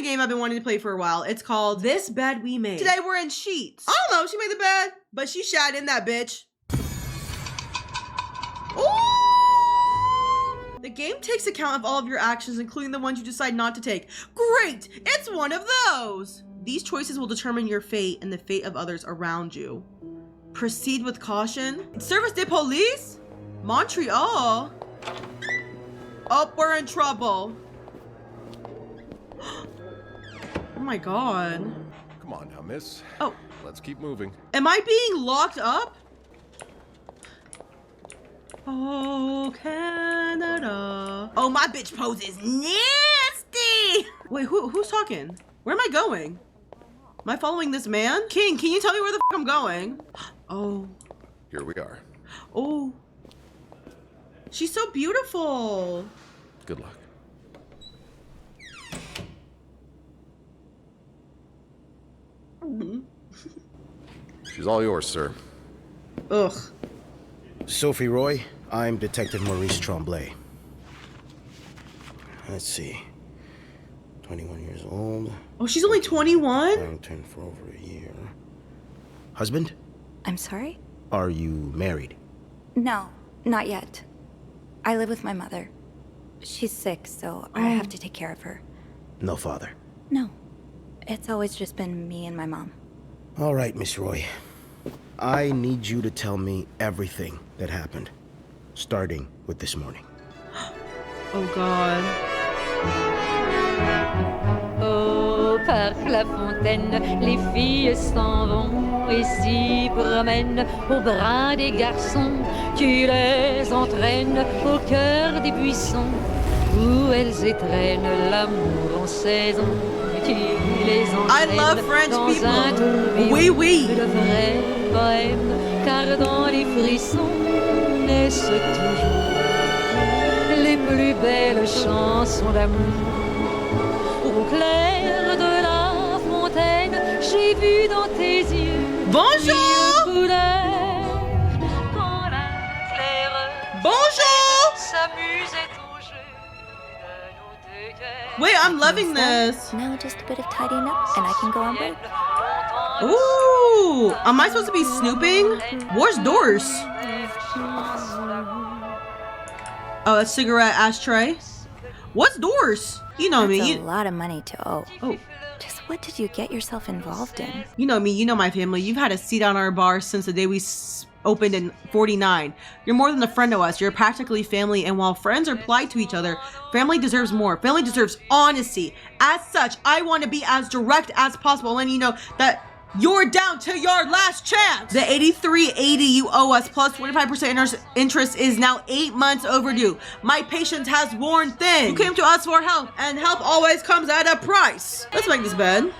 a game I've been wanting to play for a while. It's called This Bed We Made. Today we're in sheets. I don't know if she made the bed, but she shat in that bitch. Ooh! The game takes account of all of your actions, including the ones you decide not to take. Great! It's one of those! These choices will determine your fate and the fate of others around you. Proceed with caution. Service de police? Montreal? Oh, we're in trouble. Oh my god. Come on now, miss. Oh. Let's keep moving. Am I being locked up? Oh, Canada. Oh, my bitch pose is nasty. Wait, who's talking? Where am I going? Am I following this man? King, can you tell me where the f I'm going? Oh. Here we are. Oh. She's so beautiful. Good luck. She's all yours, sir. Ugh. Sophie Roy, I'm Detective Maurice Tremblay. Let's see. 21 years old. Oh, she's only 21? Quarantined for over a year. Husband? I'm sorry? Are you married? No, not yet. I live with my mother. She's sick, so I have to take care of her. No father? No. It's always just been me and my mom. All right, Miss Roy. I need you to tell me everything that happened, starting with this morning. Oh, God. Oh, par la fontaine, les filles s'en vont et s'y promènent au bras des garçons. Tu les entraînes au cœur des buissons où elles étreignent l'amour en saison. Tu les I love French people. Oui, oui. De vrai poème, car dans les frissons naissent toujours les plus belles chansons d'amour. Au clair de la fontaine, j'ai vu dans tes yeux. Bonjour! Quand la claire Bonjour! s'amusait au jeu de nos deux cœurs. Wait, I'm loving this. Now just a bit of tidying up and I can go on break. Ooh, am I supposed to be snooping? Where's Doris? Oh, a cigarette ashtray. What's Doris? You know That's me. a lot of money to owe. Oh, Just what did you get yourself involved in? you know me. You know my family. You've had a seat on our bar since the day we opened in '49. You're more than a friend to us. You're practically family. And while friends are polite to each other, family deserves more. Family deserves honesty. As such, I want to be as direct as possible, and you know that you're down to your last chance. The $83.80 you owe us plus 25% interest is now 8 months overdue. My patience has worn thin. You came to us for help, and help always comes at a price. Let's make this bed.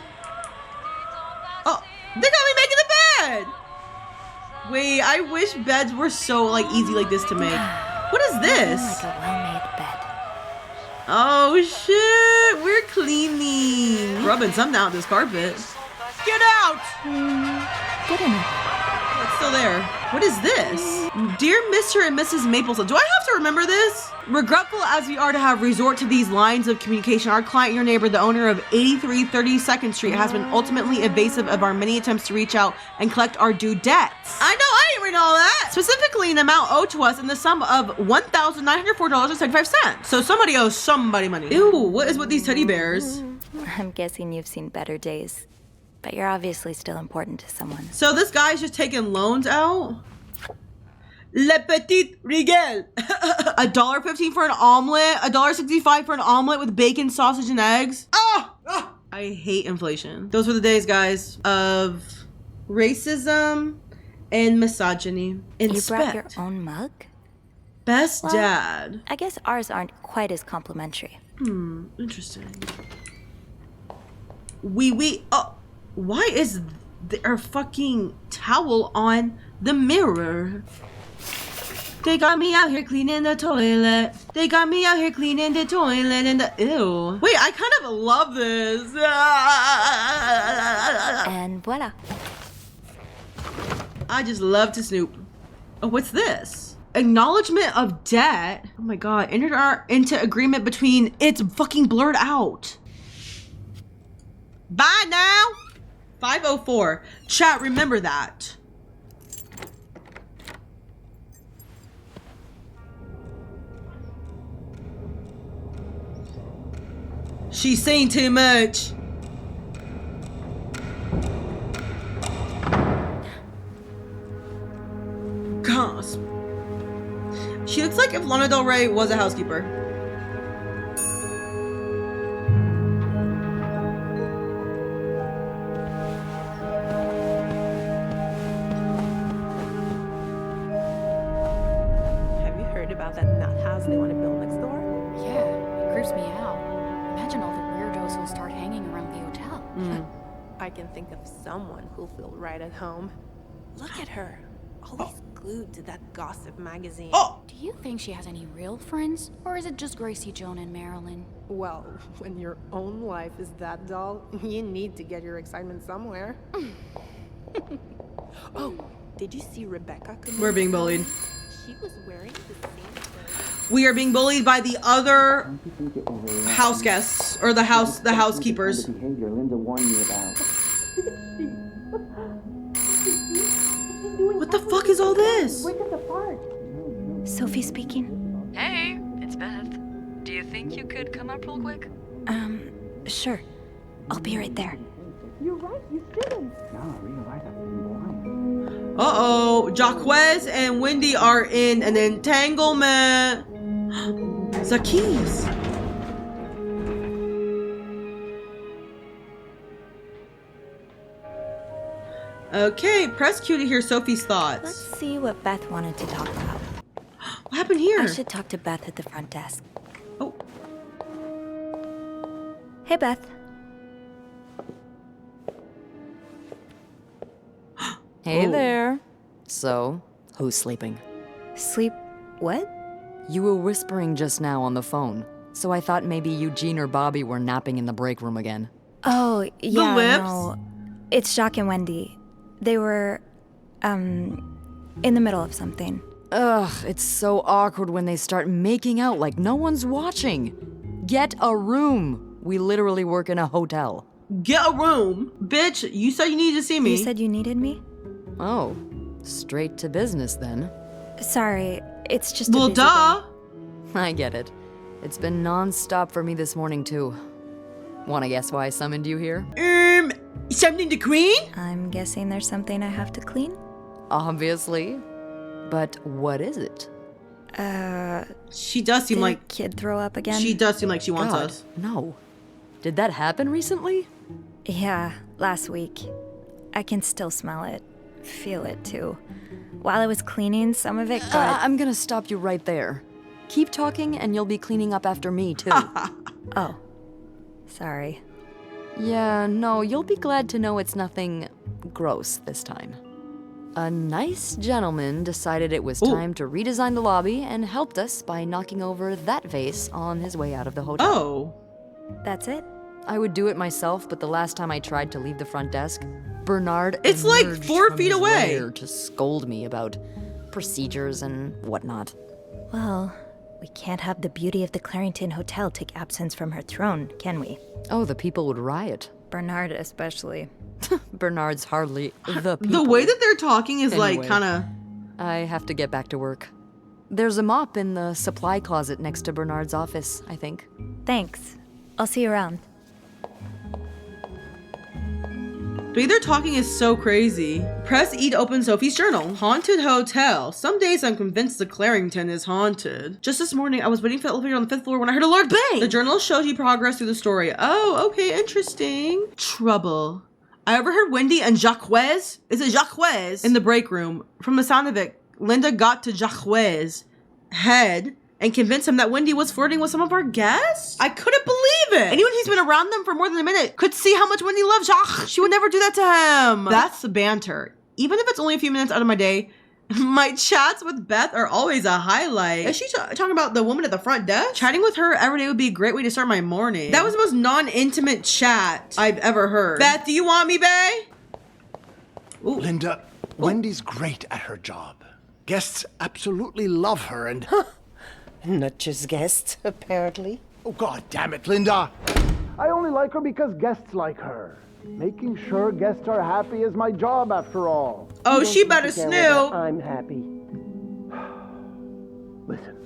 Oh, they got me making the bed. Wait, I wish beds were so like easy like this to make. What is this? Like a well-made bed. Oh shit, we're cleaning. Rubbing something out this carpet. Get out! Good enough. It's still there. What is this? Dear Mr. and Mrs. Mapleson, do I have to remember this? Regretful as we are to have resort to these lines of communication, our client, your neighbor, the owner of 8332nd Street, has been ultimately evasive of our many attempts to reach out and collect our due debts. I know, I didn't read all that. Specifically, an amount owed to us in the sum of $1,904.75. So somebody owes somebody money. Ew, what is with these teddy bears? I'm guessing you've seen better days. But you're obviously still important to someone. So this guy's just taking loans out? Le petit régal. $1.15 for an omelet, $1.65 for an omelet with bacon, sausage, and eggs. Oh, I hate inflation. Those were the days, guys, of racism and misogyny. You brought your own mug? Best Well, dad. I guess ours aren't quite as complimentary. Interesting. Oh, why is there a fucking towel on the mirror? They got me out here cleaning the toilet. They got me out here cleaning the toilet and the... Ew. Wait, I kind of love this. And voila. I just love to snoop. Oh, what's this? Acknowledgement of debt? Oh my god. Entered into agreement between... It's fucking blurred out. Bye now. 5:04. Chat, remember that. She's saying too much. Gasp. She looks like if Lana Del Rey was a housekeeper. Have you heard about that nut house they want to build next door? Yeah, it creeps me out. Imagine all the weirdos who'll start hanging around the hotel. I can think of someone who'll feel right at home. Look at her, always glued to that gossip magazine. Oh! Do you think she has any real friends? Or is it just Gracie, Joan, and Marilyn? Well, when your own life is that dull, you need to get your excitement somewhere. Oh, did you see Rebecca? We're being bullied. She was wearing the same clothes. We are being bullied by the other house guests or the housekeepers. The behavior Linda warned me about. What the fuck is all this? Sophie speaking. Hey, it's Beth. Do you think you could come up real quick? Sure. I'll be right there. No, I realize I've been blind. Uh-oh. Jaquez and Wendy are in an entanglement. The keys. Okay, press Q to hear Sophie's thoughts. Let's see what Beth wanted to talk about. What happened here? I should talk to Beth at the front desk. Oh, Hey, Beth. Hey Oh. there. So, who's sleeping? Sleep... what? You were whispering just now on the phone, so I thought maybe Eugene or Bobby were napping in the break room again. Oh, yeah, lips? no. It's Jacques and Wendy. They were, in the middle of something. Ugh, it's so awkward when they start making out like no one's watching. Get a room. We literally work in a hotel. get a room. Bitch, you said you needed to see me. You said you needed me? Oh, straight to business then. Sorry, it's just a Well, busy duh. day. I get it. It's been non-stop for me this morning too. Wanna guess why I summoned you here? Something to clean? I'm guessing there's something I have to clean? Obviously. But what is it? She does seem Did like a kid throw up again? she does seem like she wants God, us. no. Did that happen recently? Yeah, last week. I can still smell it. Feel it too. While I was cleaning, some of it got... I'm gonna stop you right there. Keep talking and you'll be cleaning up after me too. Oh. Sorry. Yeah, no, you'll be glad to know it's nothing gross this time. A nice gentleman decided it was Ooh. time to redesign the lobby and helped us by knocking over that vase on his way out of the hotel. Oh. That's it? I would do it myself, but the last time I tried to leave the front desk, Bernard It's like emerged 4 from feet his away. lair to scold me about procedures and whatnot. Well, we can't have the beauty of the Clarington Hotel take absence from her throne, can we? Oh, the people would riot. Bernard especially. Bernard's hardly the people. The way that they're talking is like Anyway. kind of... I have to get back to work. There's a mop in the supply closet next to Bernard's office, I think. Thanks. I'll see you around. The way they're talking is so crazy. Press E to open Sophie's journal. Haunted hotel. Some days I'm convinced the Clarington is haunted. Just this morning, I was waiting for the elevator on the 5th floor when I heard a large bang. The journal shows you progress through the story. Oh, okay, interesting. Trouble. I overheard Wendy and Jaquez. Is it Jaquez? In the break room. From the sound of it, Linda got to Jaquez's head and convinced him that Wendy was flirting with some of our guests? I couldn't believe it. Anyone who's been around them for more than a minute could see how much Wendy loves Jacques. She would never do that to him. That's the banter. Even if it's only a few minutes out of my day, my chats with Beth are always a highlight. Is she talking about the woman at the front desk? Chatting with her every day would be a great way to start my morning. That was the most non-intimate chat I've ever heard. Beth, do you want me, bae? Ooh. Linda, Wendy's great at her job. Guests absolutely love her and... Not just guests, apparently. Oh, God damn it, Linda! I only like her because guests like her. Making sure guests are happy is my job, after all. Oh, she better snoo. I'm happy. Listen,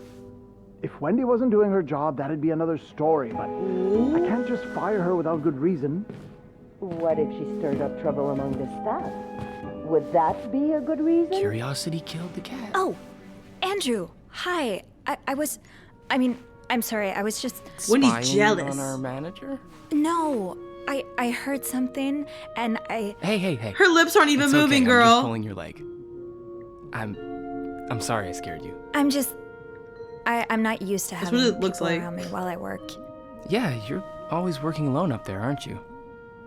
if Wendy wasn't doing her job, that'd be another story, but I can't just fire her without good reason. What if she stirred up trouble among the staff? Would that be a good reason? Curiosity killed the cat. Oh, Andrew. Hi. I'm sorry. I was just... Wendy's Spying jealous. on our manager? No. I heard something, and I... Hey. Her lips aren't even It's moving, okay, girl. I'm just pulling your leg. I'm sorry I scared you. I'm just... I'm not used to That's having what it looks people like. around me while I work. Yeah, you're always working alone up there, aren't you?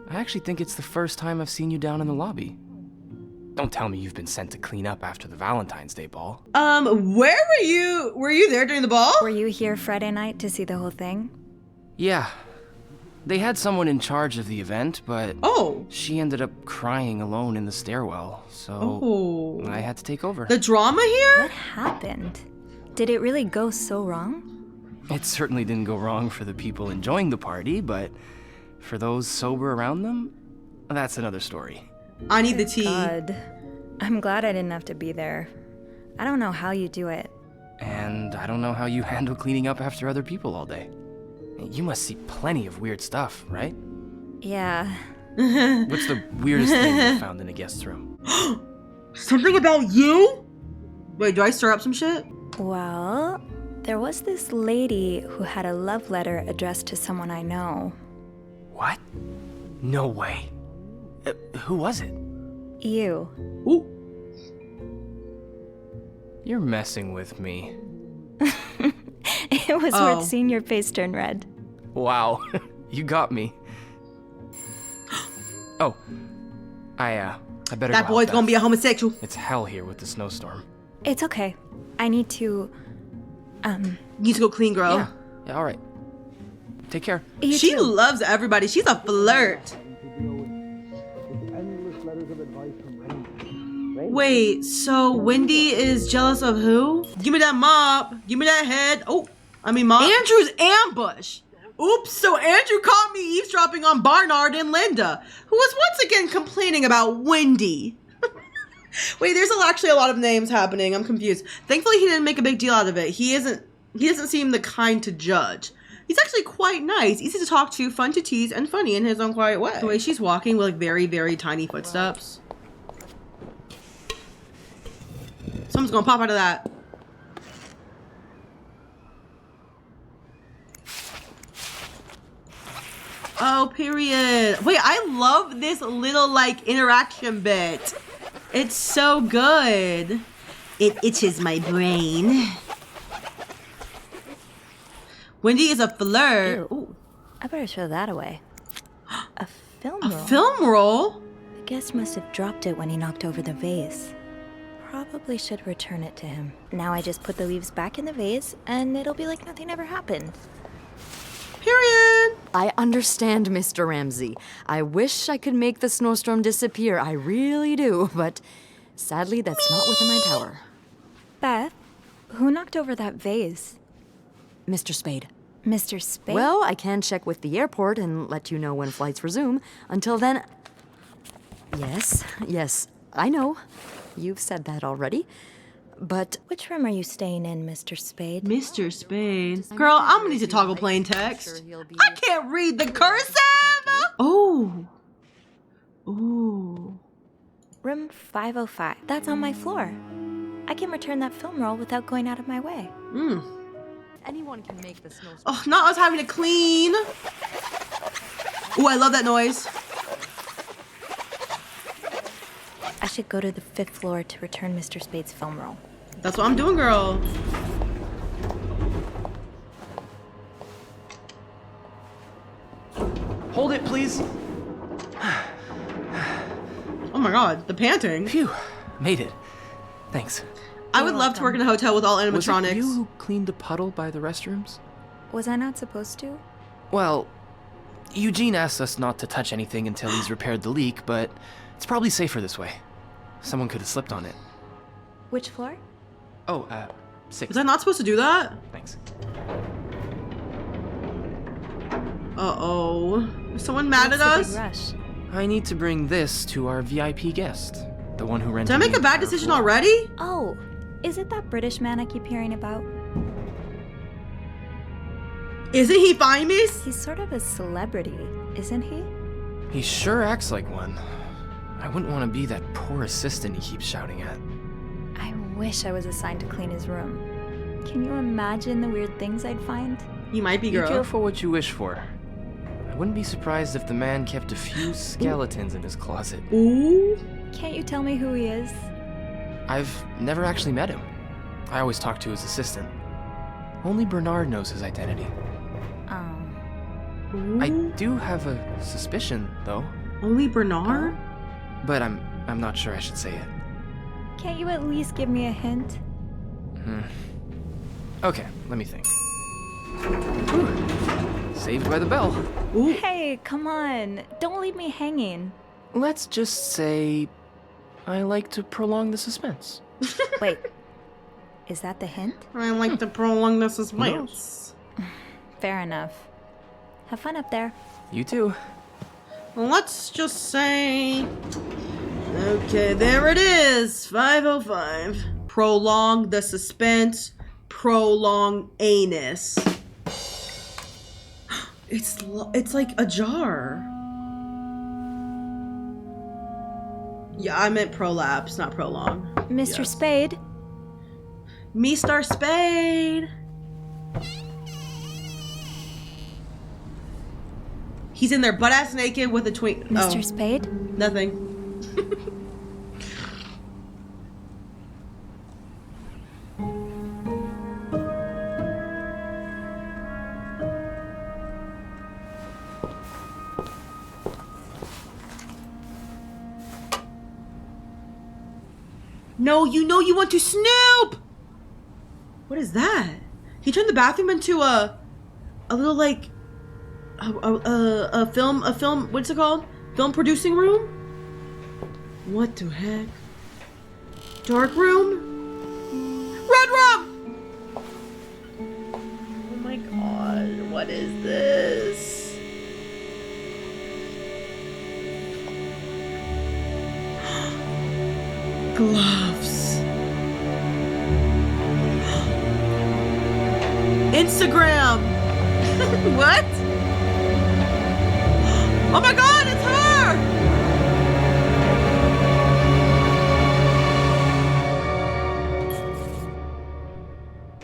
I actually think it's the first time I've seen you down in the lobby. Don't tell me you've been sent to clean up after the Valentine's Day ball. Where were you? Were you there during the ball? Were you here Friday night to see the whole thing? Yeah. They had someone in charge of the event, but she ended up crying alone in the stairwell, so I had to take over. The drama here? What happened? Did it really go so wrong? It certainly didn't go wrong for the people enjoying the party, but for those sober around them, that's another story. I need the tea. God. I'm glad I didn't have to be there. I don't know how you do it. And I don't know how you handle cleaning up after other people all day. You must see plenty of weird stuff, right? Yeah. What's the weirdest thing you found in a guest's room? Something about you? Wait, do I stir up some shit? Well, there was this lady who had a love letter addressed to someone I know. What? No way. Who was it? You. Ooh. You're messing with me. It was worth seeing your face turn red. Wow. You got me. Oh. I better That go boy's out, gonna Beth. be a homosexual. It's hell here with the snowstorm. It's okay. I need to, You need to go clean, girl. Yeah, alright. Take care. She loves everybody. She's a flirt. Wait, so Wendy is jealous of who? Give me that mop. Give me that head. Oh, I mean mop. Andrew's ambush. Oops, so Andrew caught me eavesdropping on Barnard and Linda, who was once again complaining about Wendy. Wait, there's actually a lot of names happening. I'm confused. Thankfully, he didn't make a big deal out of it. He doesn't seem the kind to judge. He's actually quite nice, easy to talk to, fun to tease, and funny in his own quiet way. The way she's walking with like very, very tiny footsteps. Someone's gonna pop out of that. Oh, period. Wait, I love this little like interaction bit. It's so good. It itches my brain. Wendy is a flirt. Ooh. I better throw that away. A film roll. A film roll? The guest must have dropped it when he knocked over the vase. Probably should return it to him. Now I just put the leaves back in the vase, and it'll be like nothing ever happened. Period. I understand, Mr. Ramsey. I wish I could make the snowstorm disappear. I really do, but sadly, that's not within my power. Beth, who knocked over that vase? Mr. Spade. Mr. Spade? Well, I can check with the airport and let you know when flights resume. Until then... Yes, I know. You've said that already. But... Which room are you staying in, Mr. Spade? Mr. Spade. Girl, I'm gonna need to toggle plain text. I can't read the cursive! Oh. Ooh. Room 505. That's on my floor. I can return that film roll without going out of my way. Anyone can make the snowstorm. Oh, not us having to clean. Ooh, I love that noise. I should go to the 5th floor to return Mr. Spade's film roll. That's what I'm doing, girl. Hold it, please. Oh my god, the panting. Phew, made it. Thanks. I would love to work in a hotel with all animatronics. Was it you who cleaned the puddle by the restrooms? Was I not supposed to? Well, Eugene asked us not to touch anything until he's repaired the leak, but it's probably safer this way. Someone could have slipped on it. Which floor? Oh, 6. Was I not supposed to do that? Thanks. Uh-oh. Is someone mad at What's us? the big rush? I need to bring this to our VIP guest. The one who rented Did I make the a bad entire decision floor. already? Oh, is it that British man I keep hearing about? Isn't he famous? He's sort of a celebrity, isn't he? He sure acts like one. I wouldn't want to be that poor assistant he keeps shouting at. I wish I was assigned to clean his room. Can you imagine the weird things I'd find? You might be, Be girl. careful what you wish for. I wouldn't be surprised if the man kept a few skeletons in his closet. Ooh. Can't you tell me who he is? I've never actually met him. I always talk to his assistant. Only Bernard knows his identity. I do have a suspicion, though. Only Bernard? But I'm not sure I should say it. Can't you at least give me a hint? Okay, let me think. Whew. Saved by the bell. Ooh. Hey, come on. Don't leave me hanging. Let's just say I like to prolong the suspense. Wait. Is that the hint? I like to prolong the suspense. Fair enough. Have fun up there. You too. Let's just say... Okay, there it is. 5:05. Prolong the suspense. Prolong anus. It's like a jar. Yeah, I meant prolapse, not prolong. Mr. Yes. Spade? Mr. Spade. He's in there butt ass naked with a twink. Mr. Spade? Nothing. No, you know you want to snoop! What is that? He turned the bathroom into a little like a film, what's it called? Film producing room? What the heck? Dark room? Red room! Oh my god, what is this? Gloves. Instagram. What? Oh my god, it's her!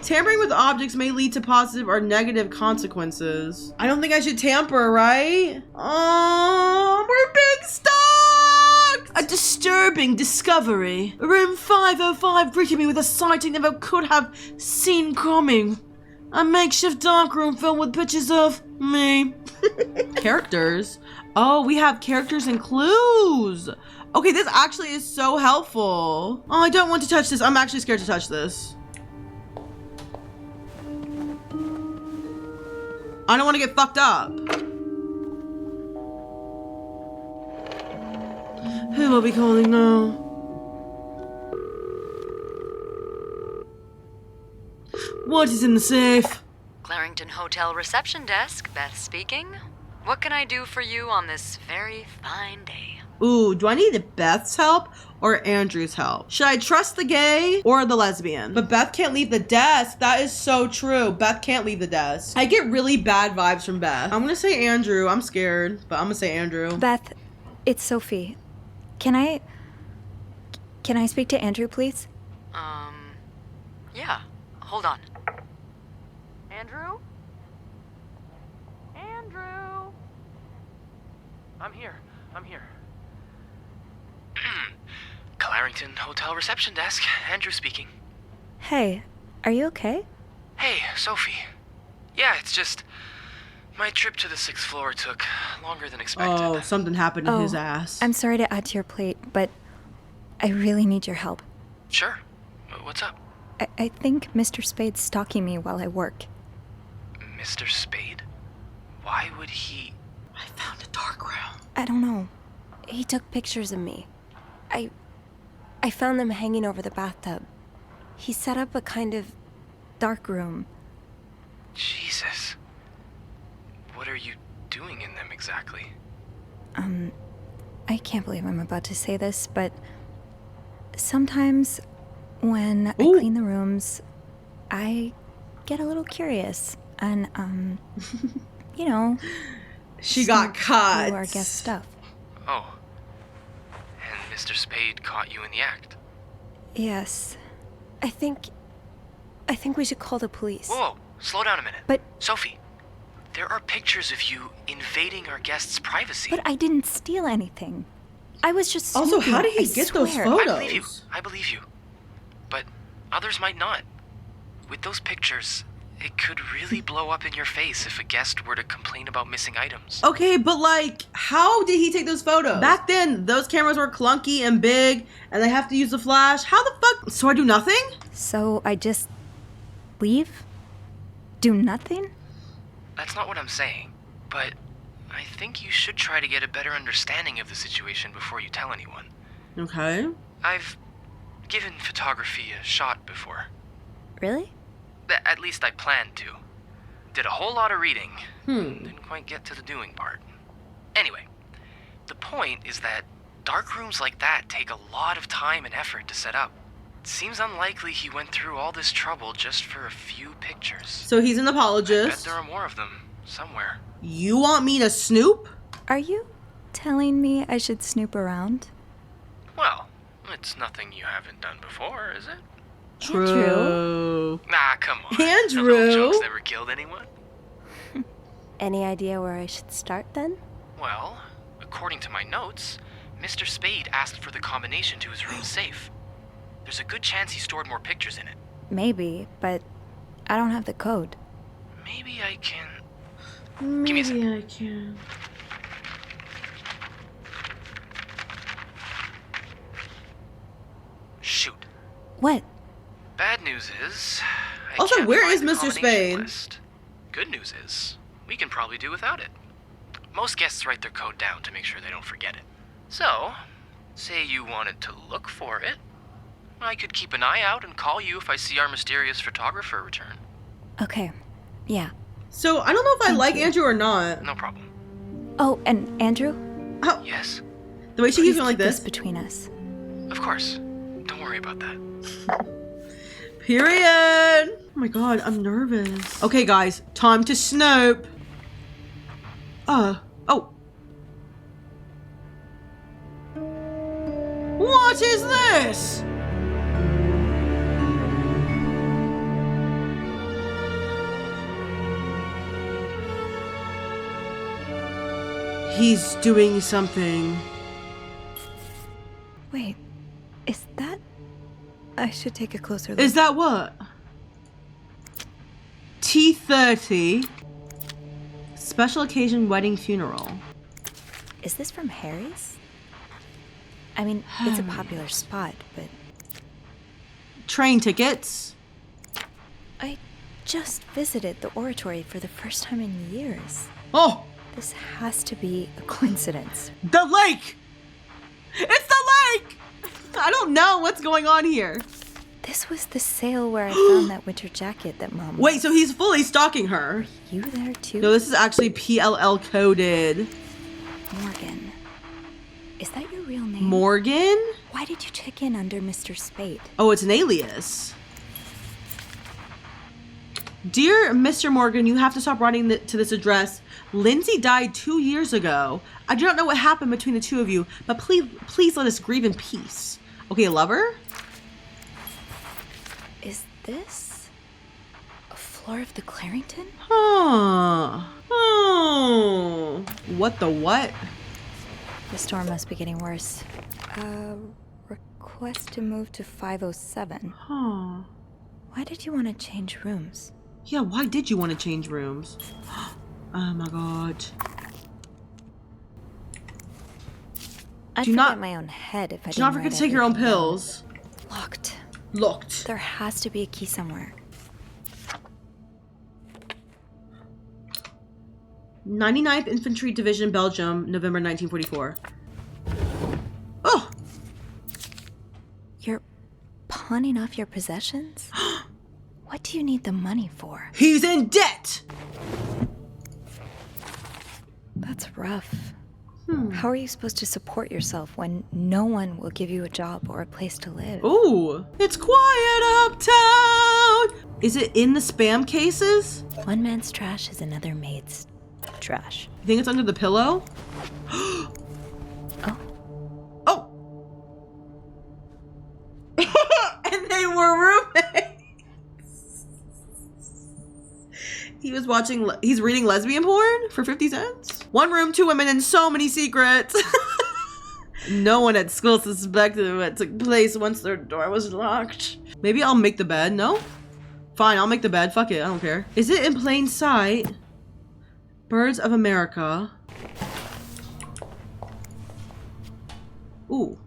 Tampering with objects may lead to positive or negative consequences. I don't think I should tamper, right? Oh, we're being stalked! A disturbing discovery. Room 505 greeted me with a sight I never could have seen coming. A makeshift darkroom filled with pictures of me. Characters? Oh, we have characters and clues. Okay, this actually is so helpful. Oh, I don't want to touch this. I'm actually scared to touch this. I don't want to get fucked up. Who will be calling now? What is in the safe? Clarington Hotel reception desk, Beth speaking. What can I do for you on this very fine day? Ooh, do I need Beth's help or Andrew's help? Should I trust the gay or the lesbian? But Beth can't leave the desk. That is so true. Beth can't leave the desk. I get really bad vibes from Beth. I'm gonna say Andrew. I'm scared, but I'm gonna say Andrew. Beth, it's Sophie. Can I speak to Andrew, please? Yeah. Hold on. Andrew? Andrew? I'm here. Clarington Hotel reception desk. Andrew speaking. Hey, are you okay? Hey, Sophie. Yeah, it's just... my trip to the 6th floor took longer than expected. Oh, something happened to his ass. I'm sorry to add to your plate, but I really need your help. Sure. What's up? I think Mr. Spade's stalking me while I work. Mr. Spade? Why would he... I found a dark room. I don't know. He took pictures of me. I found them hanging over the bathtub. He set up a kind of dark room. Jesus. What are you exactly? I can't believe I'm about to say this, but sometimes when I clean the rooms, I get a little curious and, you know, she got caught. through our guest stuff. Oh. And Mr. Spade caught you in the act. Yes. I think we should call the police. Whoa, slow down a minute. But Sophie, there are pictures of you invading our guests' privacy. But I didn't steal anything. I was just Also, snooping, how did he I get those swear. photos? I believe you. But others might not. With those pictures, it could really blow up in your face if a guest were to complain about missing items. Okay, but like, how did he take those photos? Back then, those cameras were clunky and big, and they have to use the flash. How the fuck? So I do nothing? So I just leave? Do nothing? That's not what I'm saying, but I think you should try to get a better understanding of the situation before you tell anyone. Okay. I've given photography a shot before. Really? At least I planned to. Did a whole lot of reading. Didn't quite get to the doing part. Anyway, the point is that dark rooms like that take a lot of time and effort to set up. It seems unlikely he went through all this trouble just for a few pictures. So he's an I bet apologist. there are more of them somewhere. You want me to snoop? Are you telling me I should snoop around? Well, it's nothing you haven't done before, is it? True. Nah, come on. Andrew. Those old jokes never killed anyone. Any idea where I should start then? Well, according to my notes, Mr. Spade asked for the combination to his room safe. There's a good chance he stored more pictures in it. Maybe, but I don't have the code. Maybe I can... Maybe Give me a I can. Shoot. What? Bad news is... I Also, can't where find is the Mr. combination Spade? list. Good news is, we can probably do without it. Most guests write their code down to make sure they don't forget it. So, say you wanted to look for it, I could keep an eye out and call you if I see our mysterious photographer return. Okay. Yeah. So I don't know if I like you. Andrew or not. No problem. Oh, and Andrew? Yes, The way she keeps Please going like keep this. between us. of course. Don't worry about that. Period. Oh my god, I'm nervous. Okay, guys, time to snoop. Oh. What is this? He's doing something. Wait, is that... I should take a closer look. Is that what? T30. Special occasion wedding funeral. Is this from Harry's? I mean, it's a popular spot, but... Train tickets. I just visited the oratory for the first time in years. Oh! This has to be a coincidence. The lake! It's the lake! I don't know what's going on here. This was the sale where I found that winter jacket that Mom... Wait, so he's fully stalking her. You there too? No, this is actually PLL coded. Morgan. Is that your real name? Morgan? Why did you check in under Mr. Spade? Oh, it's an alias. Dear Mr. Morgan, you have to stop writing to this address. Lindsay died 2 years ago. I do not know what happened between the two of you, but please let us grieve in peace. Okay, lover? Is this a floor of the Clarington? Huh. Oh. What the what? The storm must be getting worse. Request to move to 507. Huh. Why did you want to change rooms? Yeah, why did you want to change rooms? Oh my god. I'd Do forget not- my own head if I didn't Do not forget write to take your own everything down. pills. Locked. Locked. There has to be a key somewhere. 99th Infantry Division, Belgium, November 1944. Oh! You're pawning off your possessions? What do you need the money for? He's in debt! That's rough. How are you supposed to support yourself when no one will give you a job or a place to live? Ooh, it's quiet uptown. Is it in the spam cases? One man's trash is another maid's trash. You think it's under the pillow? Oh. Oh. And they were roommates. He's reading lesbian porn for 50 cents? One room, two women, and so many secrets. No one at school suspected what took place once their door was locked. Maybe I'll make the bed, no? Fine, I'll make the bed, fuck it, I don't care. Is it in plain sight? Birds of America. Ooh.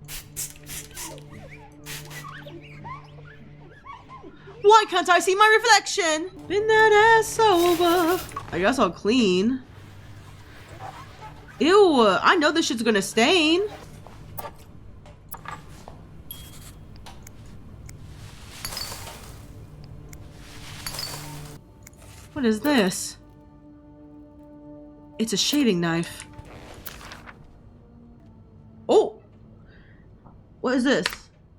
Why can't I see my reflection? Bend that ass over. I guess I'll clean. Ew, I know this shit's gonna stain. What is this? It's a shaving knife. Oh! What is this?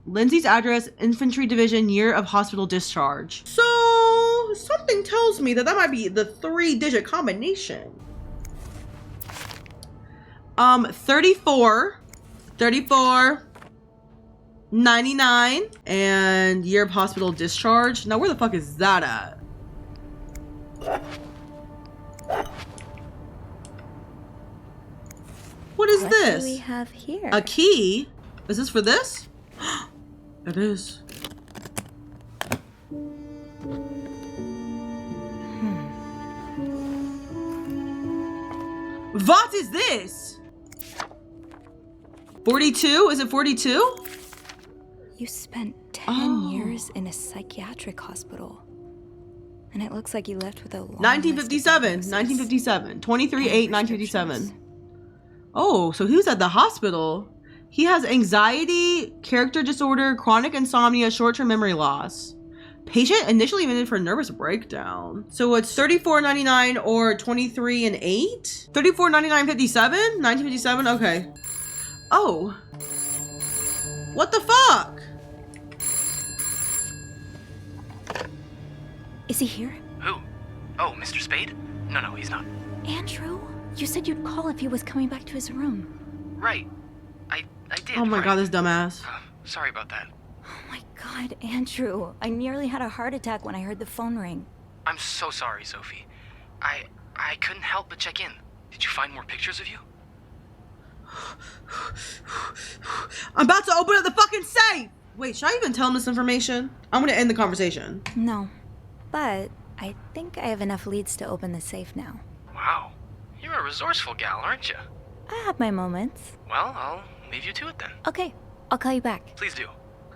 Lindsay's address, infantry division, year of hospital discharge. So, something tells me that might be the 3-digit combination. 34, 99, and year of hospital discharge. Now, where the fuck is that at? What is this? What do we have here? A key? Is this for this? It is. What is this? 42? Is it 42? You spent 10 years in a psychiatric hospital. And it looks like you left with a long 1957. 1957. 23/8/1957. Oh, so he was at the hospital. He has anxiety, character disorder, chronic insomnia, short-term memory loss. Patient initially admitted for nervous breakdown. So it's 34.99 or 23/8? 34.99.57? 1957? Okay. Oh. What the fuck? Is he here? Who? Oh, Mr. Spade? No, he's not. Andrew? You said you'd call if he was coming back to his room. Right. I did. Oh my god, this dumbass. Sorry about that. Oh my god, Andrew. I nearly had a heart attack when I heard the phone ring. I'm so sorry, Sophie. I couldn't help but check in. Did you find more pictures of you? I'm about to open up the fucking safe! Wait, should I even tell him this information? I'm gonna end the conversation. No. But I think I have enough leads to open the safe now. Wow. You're a resourceful gal, aren't you? I have my moments. Well, I'll leave you to it then. Okay, I'll call you back. Please do.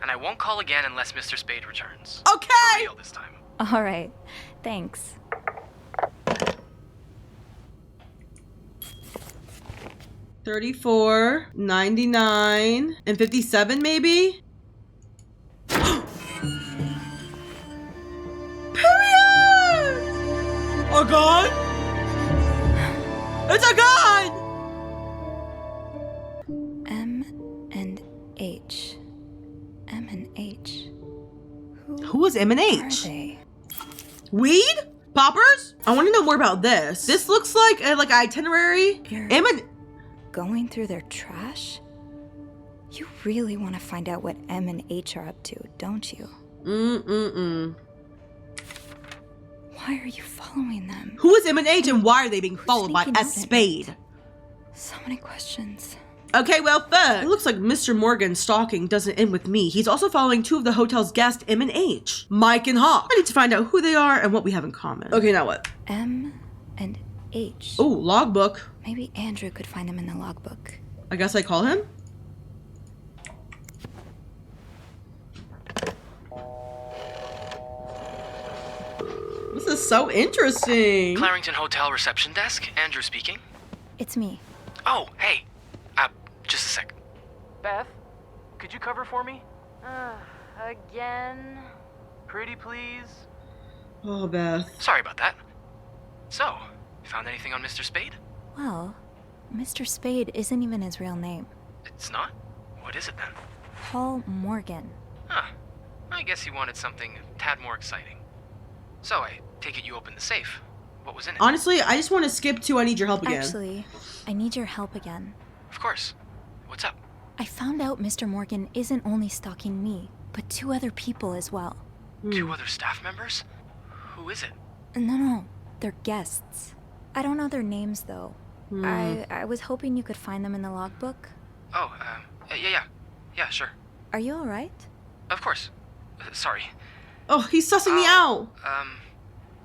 And I won't call again unless Mr. Spade returns. Okay! For real this time. All right. Thanks. $34.99 and 57 maybe? Period! A gun? It's a gun! M and H. M and H. Who is M and H? Are they? Weed? Poppers? I want to know more about this. This looks like an itinerary. M and going through their trash? You really want to find out what M and H are up to, don't you? Why are you following them? Who is M and H and why are they being followed by S. Spade? So many questions. Okay, well, fuck. It looks like Mr. Morgan's stalking doesn't end with me. He's also following 2 of the hotel's guests, M and H. Mike and Hawk. I need to find out who they are and what we have in common. Okay, now what? M and H. Oh, logbook. Maybe Andrew could find him in the logbook. I guess I call him? This is so interesting. Clarington Hotel reception desk. Andrew speaking. It's me. Oh, hey. Just a sec. Beth, could you cover for me? Again? Pretty please? Oh, Beth. Sorry about that. So, you found anything on Mr. Spade? Well, Mr. Spade isn't even his real name. It's not? What is it then? Paul Morgan. Huh. I guess he wanted something a tad more exciting. So, I take it you opened the safe. What was in it? Honestly, I just want to skip to I need your help again. Actually, I need your help again. Of course. What's up? I found out Mr. Morgan isn't only stalking me, but 2 other people as well. 2 other staff members? Who is it? No, they're guests. I don't know their names though. I was hoping you could find them in the logbook. Oh, yeah, sure. Are you alright? Of course. Sorry. Oh, he's sussing me out.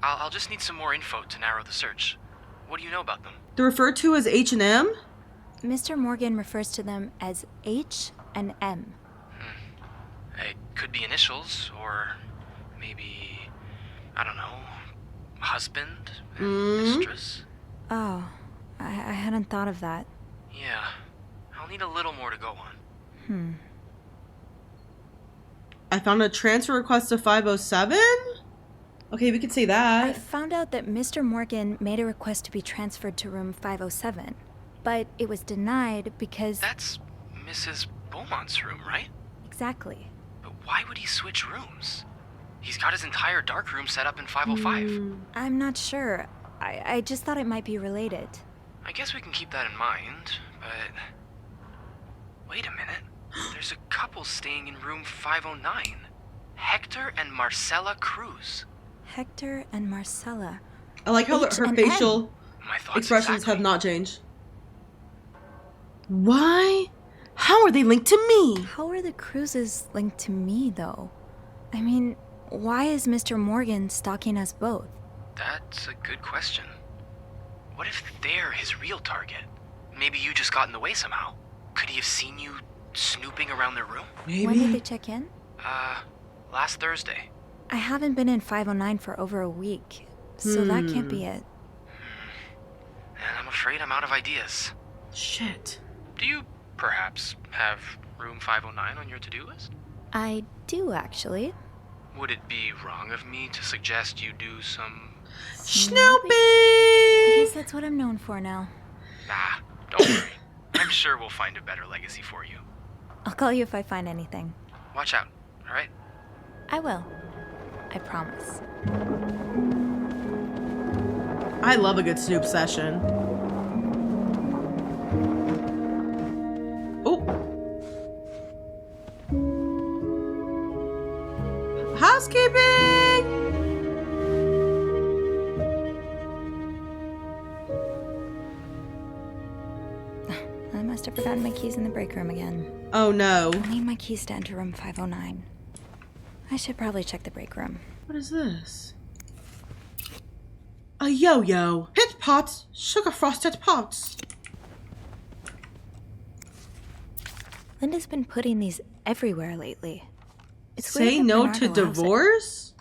I'll just need some more info to narrow the search. What do you know about them? They're referred to as H&M? Mr. Morgan refers to them as H and M. It could be initials, or maybe, I don't know, husband and mistress? Oh, I hadn't thought of that. Yeah, I'll need a little more to go on. I found a transfer request to 507? Okay, we could say I that. found out that Mr. Morgan made a request to be transferred to room 507, but it was denied because... That's Mrs. Beaumont's room, right? Exactly. But why would he switch rooms? He's got his entire dark room set up in 505. I'm not sure. I just thought it might be related. I guess we can keep that in mind, but... Wait a minute. There's a couple staying in room 509. Hector and Marcella Cruz. Hector and Marcella. I like how her facial My thoughts expressions exactly. have not changed. Why? How are they linked to me? How are the Cruzes linked to me, though? I mean, why is Mr. Morgan stalking us both? That's a good question. What if they're his real target? Maybe you just got in the way somehow. Could he have seen you snooping around their room? Maybe. When did they check in? Last Thursday. I haven't been in 509 for over a week, so that can't be it. And I'm afraid I'm out of ideas. Shit. Do you, perhaps, have room 509 on your to-do list? I do, actually. Would it be wrong of me to suggest you do some... Snooping! I guess that's what I'm known for now. Ah, don't worry. I'm sure we'll find a better legacy for you. I'll call you if I find anything. Watch out, alright? I will. I promise. I love a good Snoop session. Oh. Housekeeping! I must have forgotten my keys in the break room again. Oh no. I need my keys to enter room 509. I should probably check the break room. What is this? A yo-yo. Hit pots. Sugar frosted pots. Linda's been putting these everywhere lately. It's Say weird that no Bernard to allows it. divorce?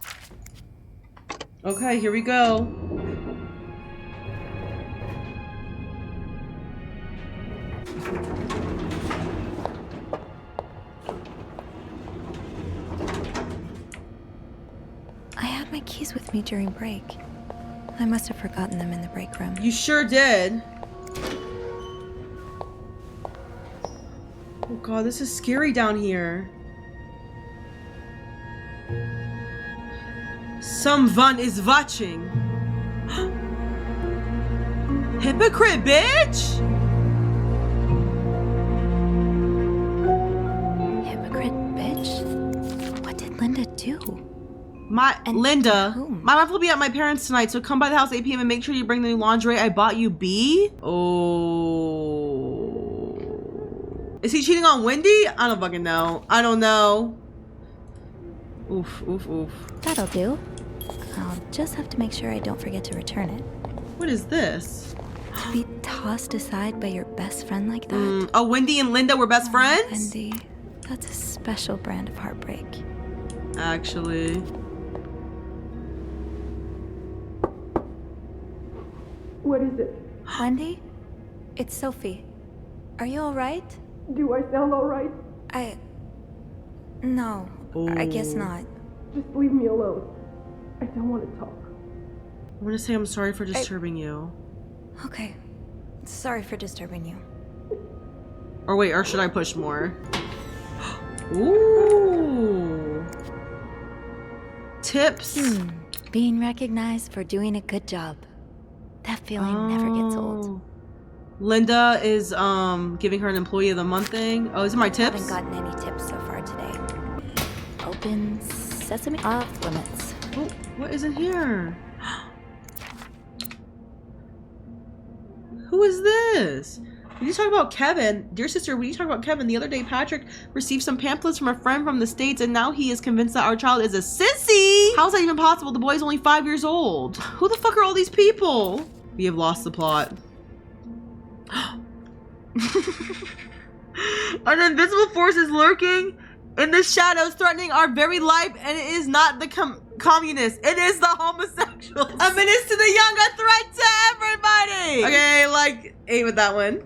Okay, here we go. I had my keys with me during break. I must have forgotten them in the break room. You sure did. Oh god, this is scary down here. Someone is watching. Hypocrite, bitch! Hypocrite bitch? What did Linda do? Linda, whom? my wife will be at my parents tonight, so come by the house 8 p.m. and make sure you bring the new lingerie I bought you, B. Oh. Is he cheating on Wendy? I don't fucking know. I don't know. Oof, oof, oof. That'll do. I'll just have to make sure I don't forget to return it. What is this? To be tossed aside by your best friend like that? Oh, Wendy and Linda were best friends? Wendy, that's a special brand of heartbreak. Actually. What is it? Wendy? It's Sophie. Are you alright? Do I sound alright? No, I guess not. Just leave me alone. I don't want to talk. I want to say I'm sorry for disturbing you. Okay. Sorry for disturbing you. Or wait, or should I push more? Ooh. Tips. Being recognized for doing a good job. That feeling never gets old. Linda is giving her an employee of the month thing. Oh, is it my tips? Haven't gotten any tips so far today. Open sesame off limits. Oh, what is in here? Who is this? We need to talk about Kevin. Dear sister, we need to talk about Kevin. The other day, Patrick received some pamphlets from a friend from the States, and now he is convinced that our child is a sissy. How is that even possible? The boy is only 5 years old. Who the fuck are all these people? We have lost the plot. An invisible force is lurking in the shadows, threatening our very life, and it is not the communists. It is the homosexuals. A menace to the young, a threat to everybody. Okay, like 8 with that one.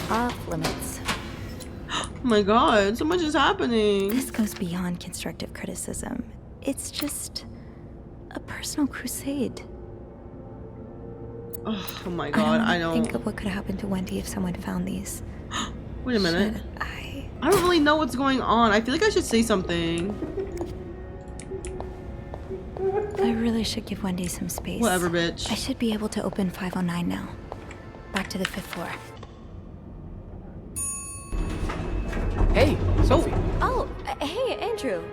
Off limits. Oh my god, so much is happening. This goes beyond constructive criticism. It's just a personal crusade. Oh my god, I don't think of what could happen to Wendy if someone found these. Wait a minute. I don't really know what's going on. I feel like I should say something. I really should give Wendy some space. Whatever, bitch. I should be able to open 509 now. Back to the 5th floor. Hey, Sophie. Oh, hey, Andrew.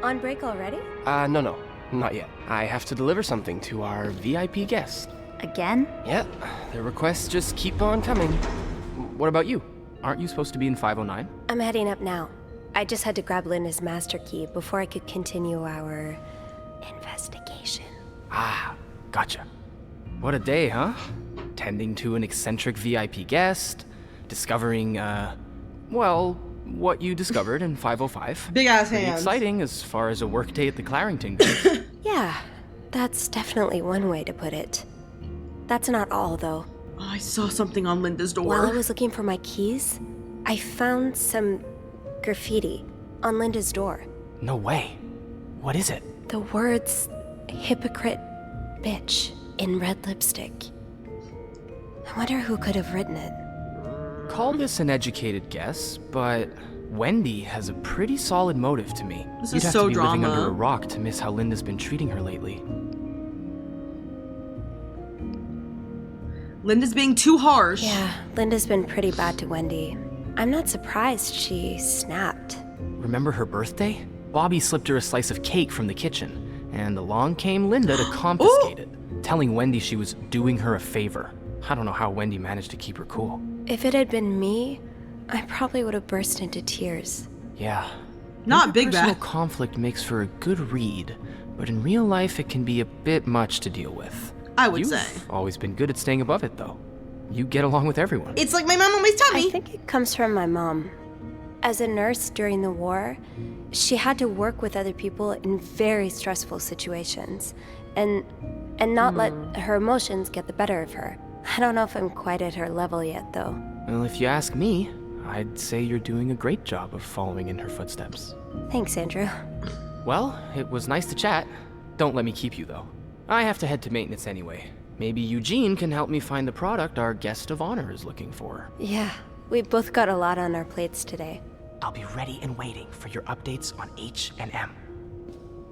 On break already? No, not yet. I have to deliver something to our VIP guest. Again? Yeah, the requests just keep on coming. What about you? Aren't you supposed to be in 509? I'm heading up now. I just had to grab Linda's master key before I could continue our investigation. Ah, gotcha. What a day, huh? Tending to an eccentric VIP guest, discovering, well, what you discovered in 505. Big ass Pretty hands. exciting as far as a workday at the Clarington goes. Yeah, that's definitely one way to put it. That's not all, though. Oh, I saw something on Linda's door. While I was looking for my keys, I found some graffiti on Linda's door. No way. What is it? The words, hypocrite, bitch, in red lipstick. I wonder who could have written it. Call this an educated guess, but Wendy has a pretty solid motive to me. This You'd is have so to be living drama. under a rock to miss how Linda's been treating her lately. Linda's being too harsh. Yeah, Linda's been pretty bad to Wendy. I'm not surprised she snapped. Remember her birthday? Bobby slipped her a slice of cake from the kitchen, and along came Linda to confiscate it, telling Wendy she was doing her a favor. I don't know how Wendy managed to keep her cool. If it had been me, I probably would have burst into tears. Yeah. Not big personal bad. conflict makes for a good read, but in real life it can be a bit much to deal with. I would You've say. always been good at staying above it, though. You get along with everyone. It's like my mom always taught me. I think it comes from my mom. As a nurse during the war, she had to work with other people in very stressful situations and not let her emotions get the better of her. I don't know if I'm quite at her level yet, though. Well, if you ask me, I'd say you're doing a great job of following in her footsteps. Thanks, Andrew. Well, it was nice to chat. Don't let me keep you, though. I have to head to maintenance anyway. Maybe Eugene can help me find the product our guest of honor is looking for. Yeah, we've both got a lot on our plates today. I'll be ready and waiting for your updates on H&M.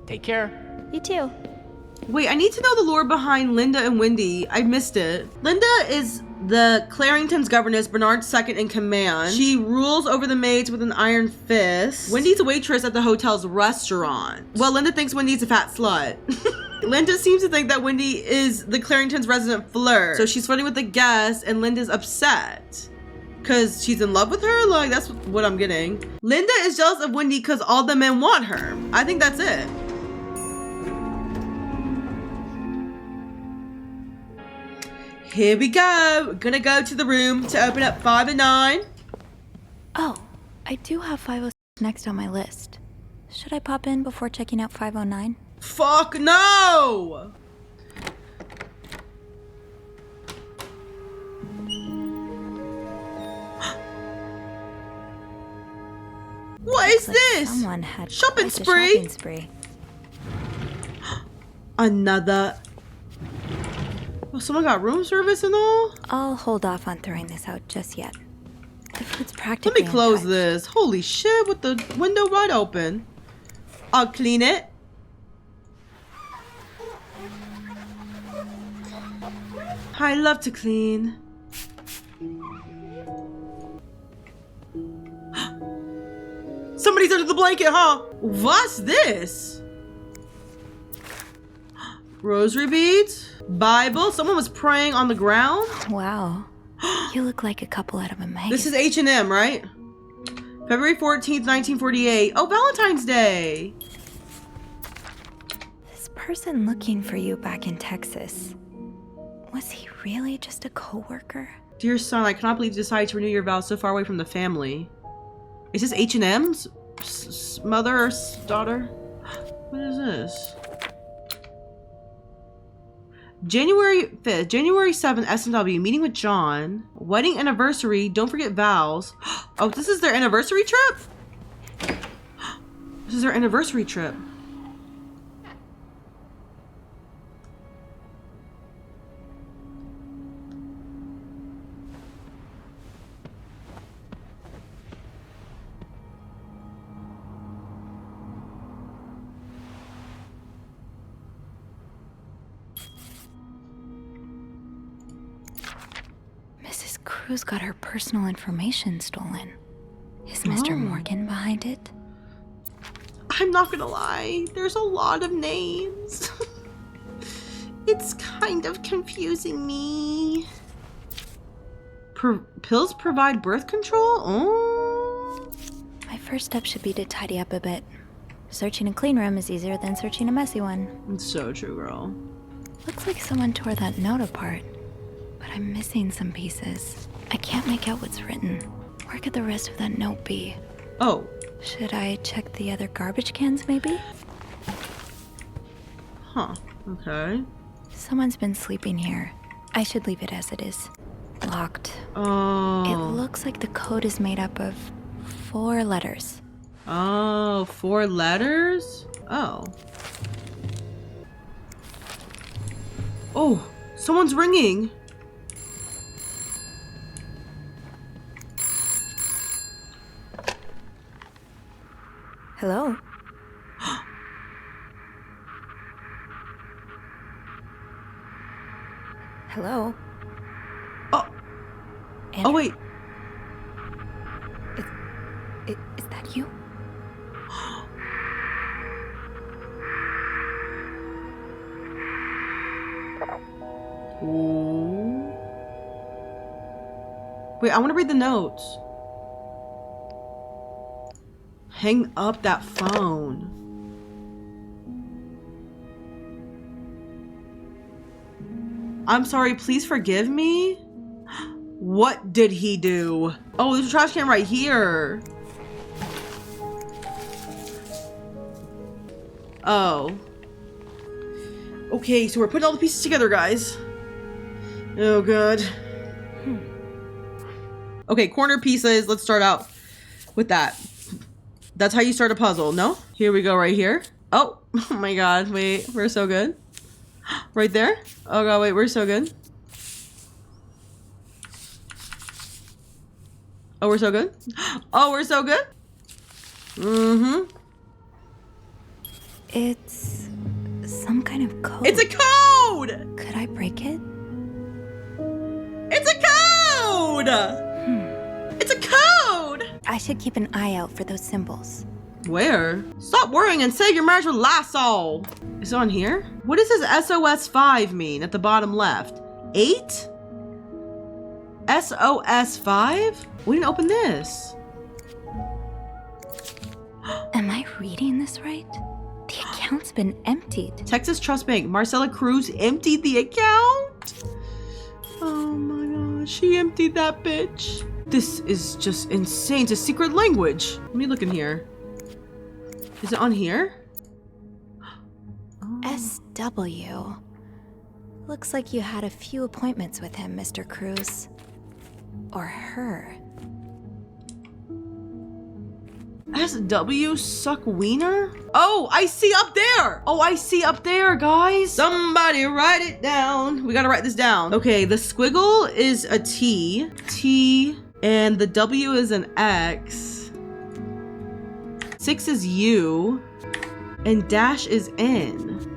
Take care. You too. Wait, I need to know the lore behind Linda and Wendy. I missed it. Linda is the Clarington's governess, Bernard's second in command. She rules over the maids with an iron fist. Wendy's a waitress at the hotel's restaurant. Well, Linda thinks Wendy's a fat slut. Linda seems to think that Wendy is the Clarington's resident flirt. So she's flirting with the guest, and Linda's upset. Because she's in love with her? Like, that's what I'm getting. Linda is jealous of Wendy because all the men want her. I think that's it. Here we go. We're gonna go to the room to open up 509. Oh, I do have 506 next on my list. Should I pop in before checking out 509? Fuck no! What is this? Someone had shopping quite the spree? Shopping spree. Another. Oh, someone got room service and all? I'll hold off on throwing this out just yet. The food's practically Let me close untouched. this. Holy shit, with the window wide open. I'll clean it. I love to clean. Somebody's under the blanket, huh? What's this? Rosary beads? Bible? Someone was praying on the ground? Wow. You look like a couple out of a magazine. This is H&M, right? February 14th, 1948. Oh, Valentine's Day. This person looking for you back in Texas. Was he really just a coworker? Dear son, I cannot believe you decided to renew your vows so far away from the family. Is this H&M's mother or daughter? What is this? January 5th, January 7th, S&W, meeting with John. Wedding anniversary, don't forget vows. Oh, this is their anniversary trip? This is their anniversary trip. Cruz got her personal information stolen. Is Mr. Morgan behind it? I'm not gonna lie, there's a lot of names. It's kind of confusing me. Pills provide birth control? Oh. My first step should be to tidy up a bit. Searching a clean room is easier than searching a messy one. It's so true, girl. Looks like someone tore that note apart, but I'm missing some pieces. I can't make out what's written. Where could the rest of that note be? Oh. Should I check the other garbage cans, maybe? Huh. Okay. Someone's been sleeping here. I should leave it as it is. Locked. Oh. It looks like the code is made up of 4 letters. Oh, 4 letters? Oh. Oh, someone's ringing. Hello? Hello? Oh. Andrew? Oh, wait. Is that you? Ooh. Wait, I want to read the notes. Hang up that phone. I'm sorry, please forgive me? What did he do? Oh, there's a trash can right here. Oh. Okay, so we're putting all the pieces together, guys. Oh, good. Okay, corner pieces. Let's start out with that. That's how you start a puzzle, no? Here we go right here. Oh my god, wait, we're so good. Right there? Oh god, wait, we're so good. Oh, we're so good. Oh, we're so good. Mm-hmm. It's some kind of code. It's a code! Could I break it? It's a code! It's a code! I should keep an eye out for those symbols. Where? Stop worrying and save your marriage with Lysol. Is it on here? What does this SOS 5 mean at the bottom left? 8? SOS 5? We didn't open this. Am I reading this right? The account's been emptied. Texas Trust Bank. Marcella Cruz emptied the account? Oh my gosh, she emptied that bitch. This is just insane. It's a secret language. Let me look in here. Is it on here? Oh. SW. Looks like you had a few appointments with him, Mr. Cruz. Or her. SW suck wiener? Oh, I see up there. Oh, I see up there, guys. Somebody write it down. We gotta write this down. Okay, the squiggle is a T. T, and the W is an X. 6 is U, and dash is N.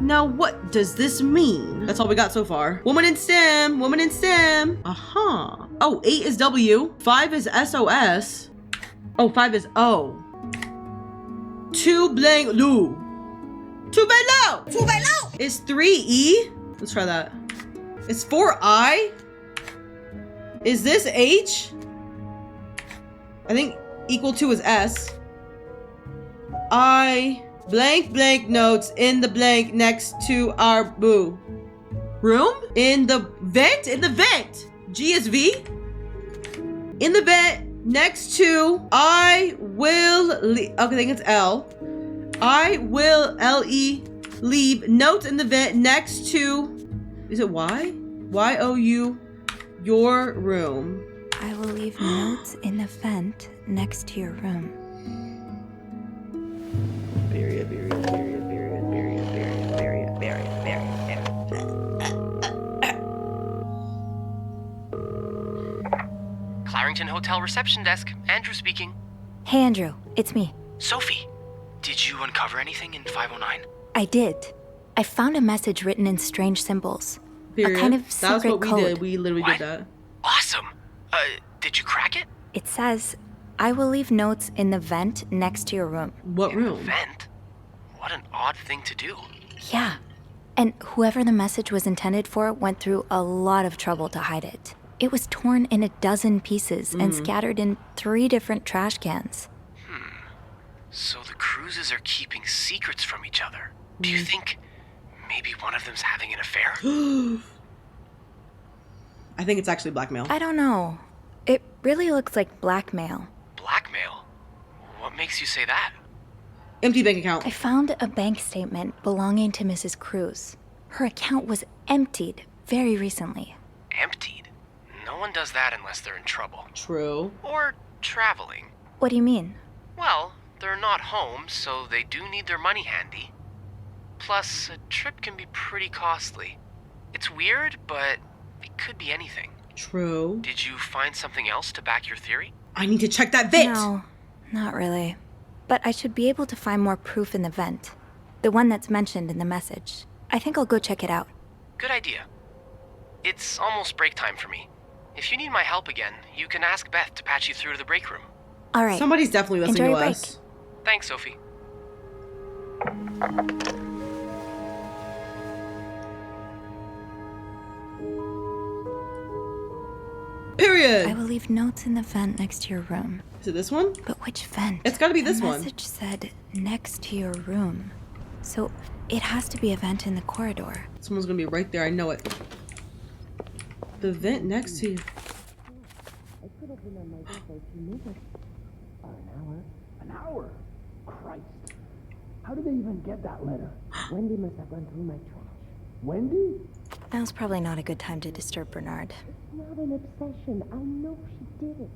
Now, what does this mean? That's all we got so far. Woman in STEM, woman in STEM. Uh-huh. Oh, 8 is W, 5 is SOS. Oh, 5 is O. 2 blank Lou. 2 below. 2 below. Is 3 E? Let's try that. Is 4 I? Is this H? I think equal to is S. I blank blank notes in the blank next to our boo. Room? In the vent? In the vent. G is V. In the vent. Next to I will leave. Okay, I think it's L. I will leave notes in the vent next to. Is it Y? Y-O-U. Your room. I will leave notes in the vent next to your room. Period, period, period, period, period, period, period, period, period. Clarington Hotel reception desk. Andrew speaking. Hey, Andrew. It's me. Sophie, did you uncover anything in 509? I did. I found a message written in strange symbols. Period. A kind of secret That's what we code. did. We literally did that. Awesome. Did you crack it? It says, I will leave notes in the vent next to your room. What room? Vent? What an odd thing to do. Yeah. And whoever the message was intended for went through a lot of trouble to hide it. It was torn in 12 pieces and scattered in 3 different trash cans. So the cruises are keeping secrets from each other. Do you think maybe one of them's having an affair? I think it's actually blackmail. I don't know. It really looks like blackmail. Blackmail? What makes you say that? Empty bank account. I found a bank statement belonging to Mrs. Cruz. Her account was emptied very recently. Emptied? No one does that unless they're in trouble. True. Or traveling. What do you mean? Well, they're not home, so they do need their money handy. Plus, a trip can be pretty costly. It's weird, but it could be anything. True. Did you find something else to back your theory? I need to check that vent. No, not really. But I should be able to find more proof in the vent. The one that's mentioned in the message. I think I'll go check it out. Good idea. It's almost break time for me. If you need my help again, you can ask Beth to patch you through to the break room. All right. Somebody's definitely listening Enjoy to your us. Thanks, Sophie. Period. I will leave notes in the vent next to your room. Is it this one? But which vent? It's gotta be this one. The message said next to your room. So it has to be a vent in the corridor. Someone's gonna be right there. I know it. The vent next to you. I could have been on my way for a few minutes. Or an hour. An hour? Christ. How did they even get that letter? Wendy must have gone through my trash. Wendy? Now's probably not a good time to disturb Bernard. It's not an obsession. I know she did it.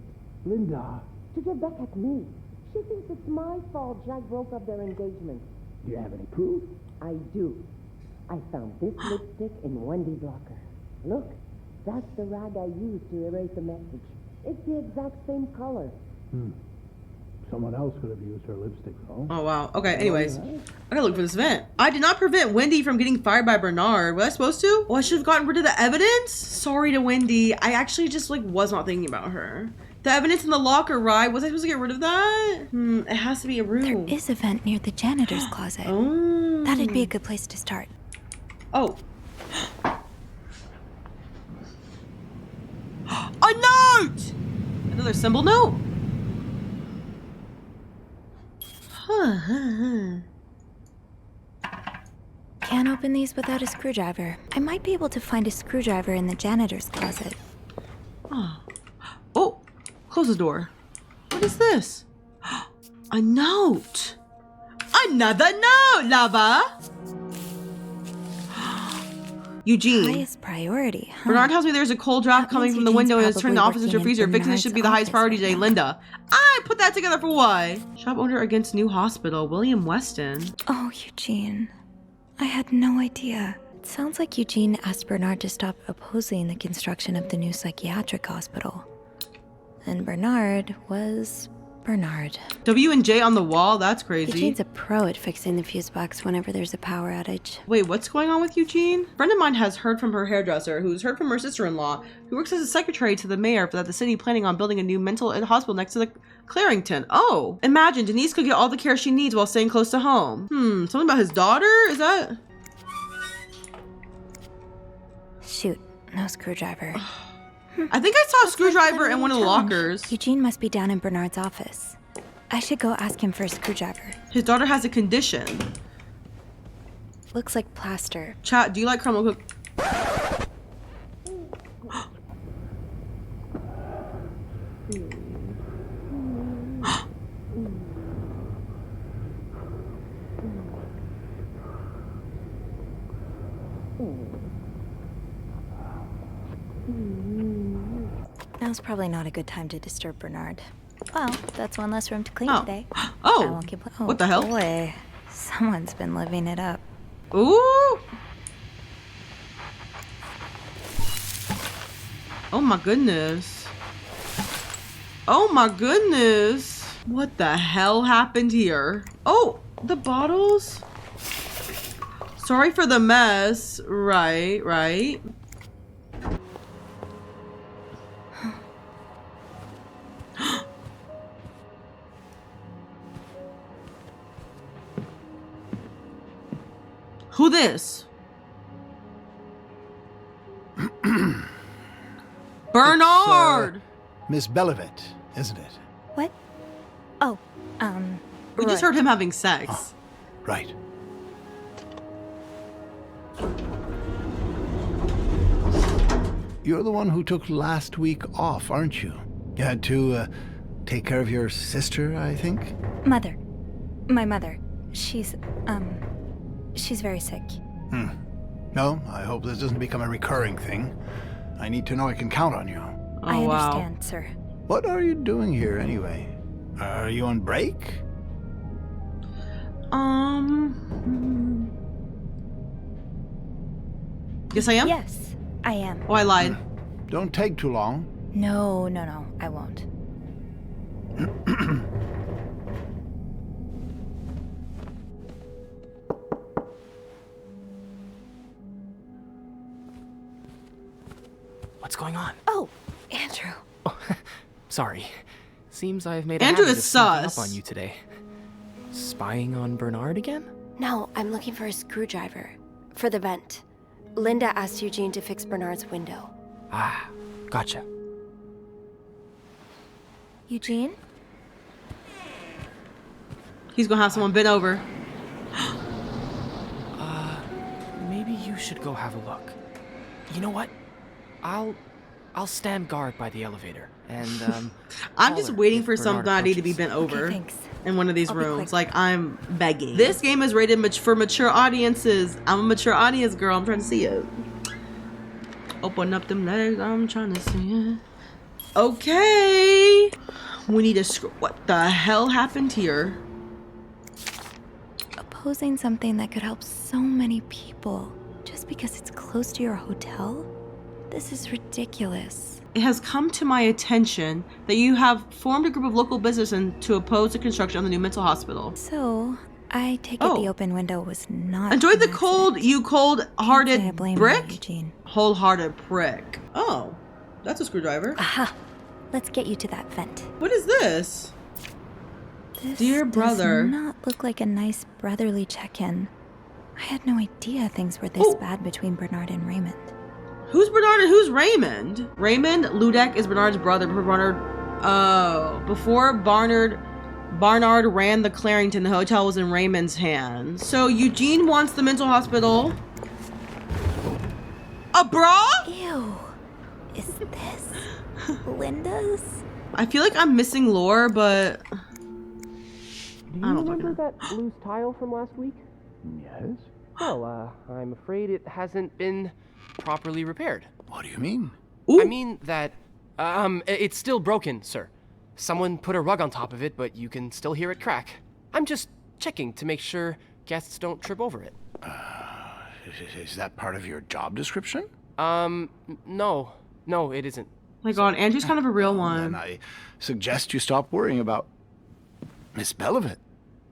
Linda. To get back at me. She thinks it's my fault Jack broke up their engagement. Do you have any proof? I do. I found this lipstick in Wendy's locker. Look, that's the rag I used to erase the message. It's the exact same color. Someone else could have used her lipstick, though. Oh, wow. Okay, anyways. I gotta look for this vent. I did not prevent Wendy from getting fired by Bernard. Was I supposed to? Oh, I should have gotten rid of the evidence? Sorry to Wendy. I actually just, was not thinking about her. The evidence in the locker, right? Was I supposed to get rid of that? It has to be a room. There is a vent near the janitor's closet. Oh. That'd be a good place to start. Oh. A note! Another symbol note? Can't open these without a screwdriver. I might be able to find a screwdriver in the janitor's closet. Oh, close the door. What is this? A note. Another note, lover. Eugene. Highest priority, huh? Bernard tells me there's a cold draft coming from the window and it's turning the office into a freezer. Fixing this should be the highest priority today. Linda. I put that together for why? Shop owner against new hospital. William Weston. Oh, Eugene. I had no idea. It sounds like Eugene asked Bernard to stop opposing the construction of the new psychiatric hospital. And Bernard was Bernard. W and J on the wall? That's crazy. Eugene's a pro at fixing the fuse box whenever there's a power outage. Wait, what's going on with Eugene? A friend of mine has heard from her hairdresser, who's heard from her sister-in-law, who works as a secretary to the mayor that the city planning on building a new mental hospital next to the Clarington. Oh, imagine Denise could get all the care she needs while staying close to home. Something about his daughter? Is that? Shoot, no screwdriver. I think I saw a screwdriver in one of the lockers. Eugene must be down in Bernard's office. I should go ask him for a screwdriver. His daughter has a condition. Looks like plaster. Chat, do you like crumble cook? Now's probably not a good time to disturb Bernard. Well, that's one less room to clean today. Oh, I won't complain. what the hell? Boy, someone's been living it up. Ooh! Oh my goodness. Oh my goodness. What the hell happened here? Oh, the bottles? Sorry for the mess. Right, right. Who this? Bernard! Miss Belivet, isn't it? What? Oh, we just heard him having sex. Oh, right. You're the one who took last week off, aren't you? You had to take care of your sister, I think? Mother. My mother. She's very sick. No, I hope this doesn't become a recurring thing. I need to know I can count on you. Oh, I understand, sir. What are you doing here anyway? Are you on break? Yes, I am? Yes, I am. Oh, I lied. Don't take too long. No, I won't. What's going on? Oh, Andrew. Oh, sorry. Seems I've made a Andrew habit is of sneaking sus. up on you today. Spying on Bernard again? No, I'm looking for a screwdriver. For the vent. Linda asked Eugene to fix Bernard's window. Ah, gotcha. Eugene? He's gonna have someone bent over. Maybe you should go have a look. You know what? I'll stand guard by the elevator, and I'm just waiting for Bernard somebody to be approaches. bent over Okay, thanks. in one of these I'll be rooms. quick. Like, I'm begging. This game is rated for mature audiences. I'm a mature audience, girl. I'm trying to see it. Open up them legs. I'm trying to see it. Okay. We need a what the hell happened here? Opposing something that could help so many people just because it's close to your hotel? This is ridiculous. It has come to my attention that you have formed a group of local businesses to oppose the construction of the new mental hospital. So, I take it the open window was not. Enjoyed the an cold, you Can't say I cold-hearted blame brick? you, Eugene. Wholehearted prick. Oh, that's a screwdriver. Aha! Let's get you to that vent. What is this? This Dear brother. does not look like a nice brotherly check-in. I had no idea things were this bad between Bernard and Raymond. Who's Bernard and who's Raymond? Raymond Ludek is Bernard's brother. Before Barnard ran the Clarington, the hotel was in Raymond's hands. So Eugene wants the mental hospital. A bra? Ew. Is this Linda's? I feel like I'm missing lore, but Do you remember that loose tile from last week? Yes? Well, I'm afraid it hasn't been properly repaired. What do you mean? I mean that, it's still broken, sir. Someone put a rug on top of it, but you can still hear it crack. I'm just checking to make sure guests don't trip over it. Is that part of your job description? No. No, it isn't. My God, Andrew's kind of a real one. And I suggest you stop worrying about Miss Belivet.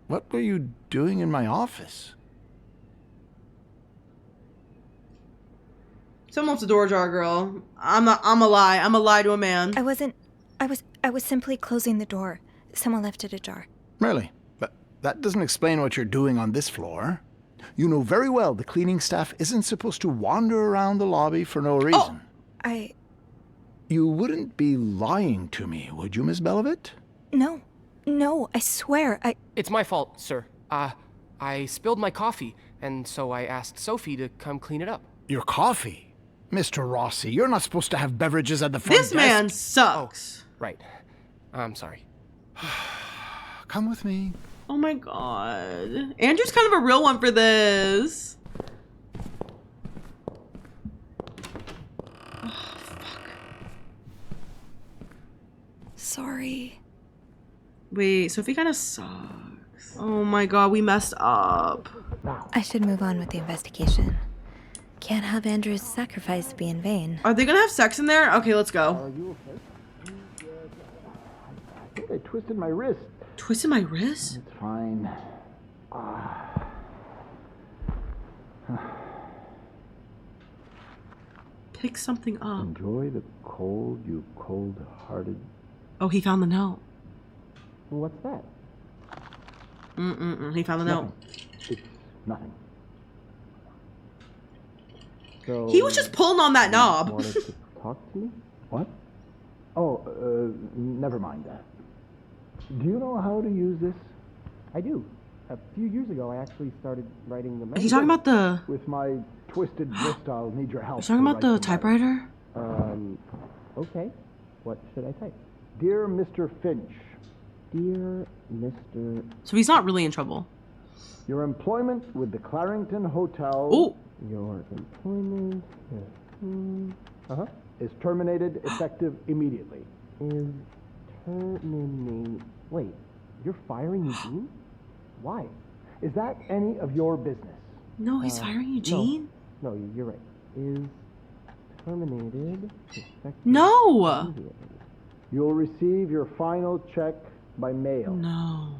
What were you doing in my office? Someone's a door jar, girl. I'm a lie. I'm a lie to a man. I was simply closing the door. Someone left it ajar. Really? But that doesn't explain what you're doing on this floor. You know very well the cleaning staff isn't supposed to wander around the lobby for no reason. Oh, You wouldn't be lying to me, would you, Miss Belivet? No, I swear, It's my fault, sir. I spilled my coffee, and so I asked Sophie to come clean it up. Your coffee? Mr. Rossi, you're not supposed to have beverages at the front desk. This man sucks. Oh, right. I'm sorry. Come with me. Oh my God. Andrew's kind of a real one for this. Oh, fuck. sorry. Wait, Sophie kind of sucks. Oh my God, we messed up. I should move on with the investigation. Can't have Andrew's sacrifice be in vain. Are they gonna have sex in there? Okay, let's go. Are you okay? I think I twisted my wrist. Twisted my wrist? It's fine. Pick something up. Enjoy the cold, you cold-hearted. Oh, he found the note. What's that? He found the note. It's nothing. So He was just pulling on that knob. Wanted to talk to me? What? Oh, never mind that. Do you know how to use this? I do. A few years ago, I actually started writing the. Is he talking about the? With my twisted wrist, I'll need your help. Is he talking about the typewriter? Okay. What should I type? Dear Mr. Finch. Dear Mr. So he's not really in trouble. Your employment with the Clarington Hotel. Oh. Your employment. Is terminated effective immediately. Is terminated. Wait, you're firing Eugene? Why? Is that any of your business? No, he's firing Eugene? No, you're right. Is terminated effective No! immediately. You'll receive your final check by mail. No.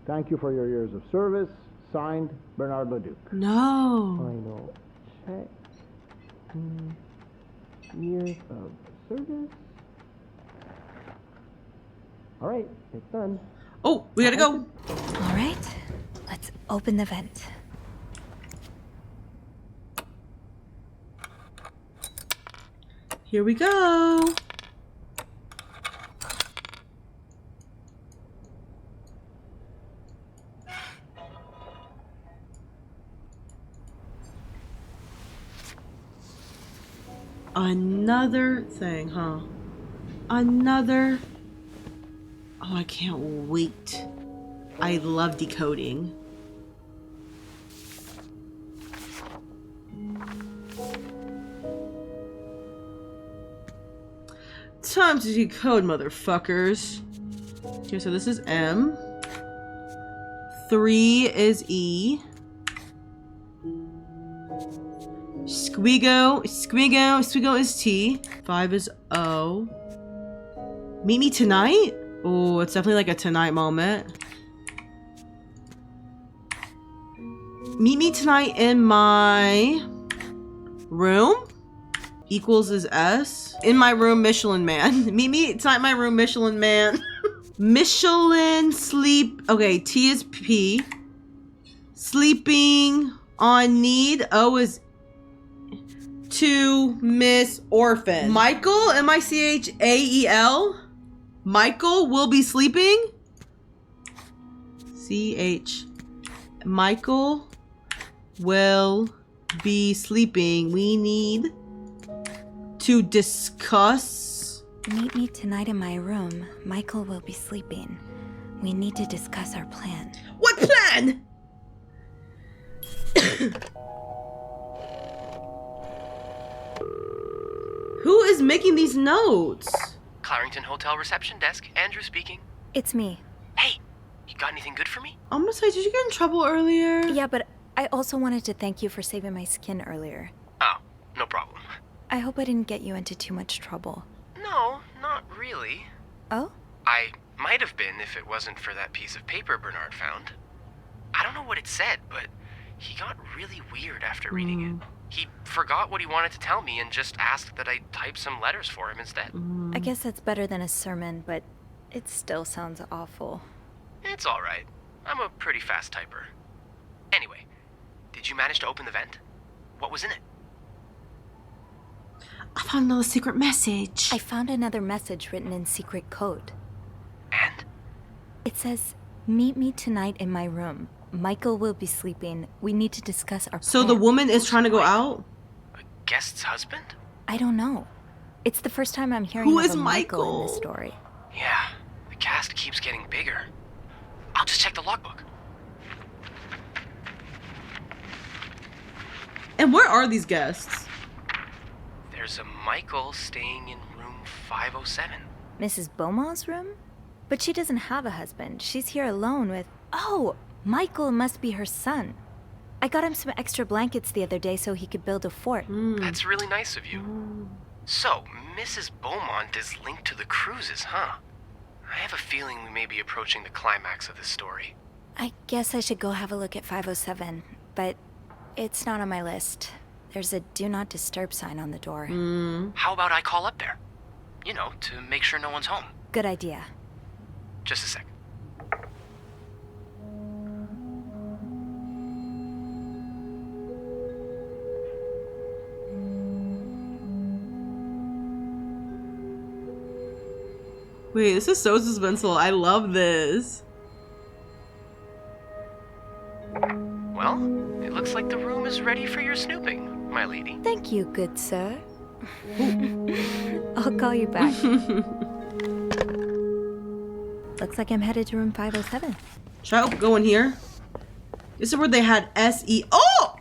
Thank you for your years of service. Signed, Bernard Leduc. No. Final check. Years of service. All right, it's done. Oh, we gotta go. All right, let's open the vent. Here we go. Another thing, huh? Another. Oh, I can't wait. I love decoding. Time to decode, motherfuckers. Okay, so this is M. 3 is E. Squigo is T. 5 is O. Meet me tonight? Oh, it's definitely like a tonight moment. Meet me tonight in my room. Equals is S. In my room, Michelin Man. Meet me tonight in my room, Michelin Man. Michelin sleep. Okay, T is P. Sleeping on need. O is to Miss Orphan. Michael, M-I-C-H-A-E-L. Michael will be sleeping. C-H. Michael will be sleeping. We need to discuss. Meet me tonight in my room. Michael will be sleeping. We need to discuss our plan. What plan? Who is making these notes? Clarington Hotel reception desk. Andrew speaking. It's me. Hey, you got anything good for me? I'm gonna say, did you get in trouble earlier? Yeah, but I also wanted to thank you for saving my skin earlier. Oh, no problem. I hope I didn't get you into too much trouble. No, not really. Oh? I might have been if it wasn't for that piece of paper Bernard found. I don't know what it said, but he got really weird after reading it. He forgot what he wanted to tell me and just asked that I type some letters for him instead. I guess that's better than a sermon, but it still sounds awful. It's alright. I'm a pretty fast typer. Anyway, did you manage to open the vent? What was in it? I found another secret message. I found another message written in secret code. And? It says, "Meet me tonight in my room. Michael will be sleeping. We need to discuss our So plan." the woman is trying to go out? A guest's husband? I don't know. It's the first time I'm hearing Who of is a Michael in Michael? this story. Yeah, the cast keeps getting bigger. I'll just check the logbook. And where are these guests? There's a Michael staying in room 507. Mrs. Beaumont's room? But she doesn't have a husband. She's here alone with... Oh, Michael must be her son. I got him some extra blankets the other day so he could build a fort. That's really nice of you. So, Mrs. Beaumont is linked to the cruises, huh? I have a feeling we may be approaching the climax of this story. I guess I should go have a look at 507, but it's not on my list. There's a do not disturb sign on the door. How about I call up there? You know, to make sure no one's home. Good idea. Just a sec. Wait, this is so suspenseful. I love this. Well, it looks like the room is ready for your snooping, my lady. Thank you, good sir. I'll call you back. Looks like I'm headed to room 507. Should I go in here? This is where they had S.E. Oh!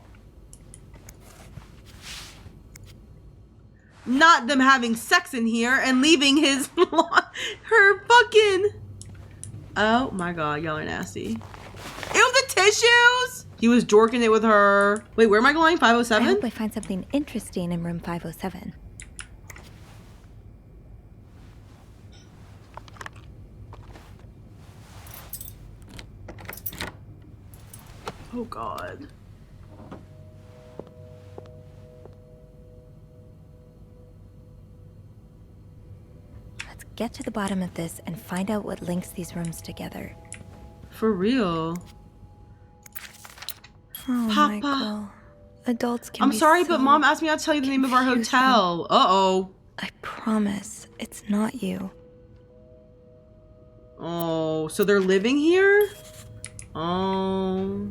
Not them having sex in here and leaving his... her fucking... Oh my god, y'all are nasty. Ew, the tissues! He was jorking it with her. Wait, where am I going? 507? I hope I find something interesting in room 507. Oh god. Let's get to the bottom of this and find out what links these rooms together. For real. Oh, Papa. Michael. Adults can I'm be sorry, so but Mom asked me not to tell you the name of our hotel. Uh-oh. I promise, it's not you. Oh, so they're living here? Oh.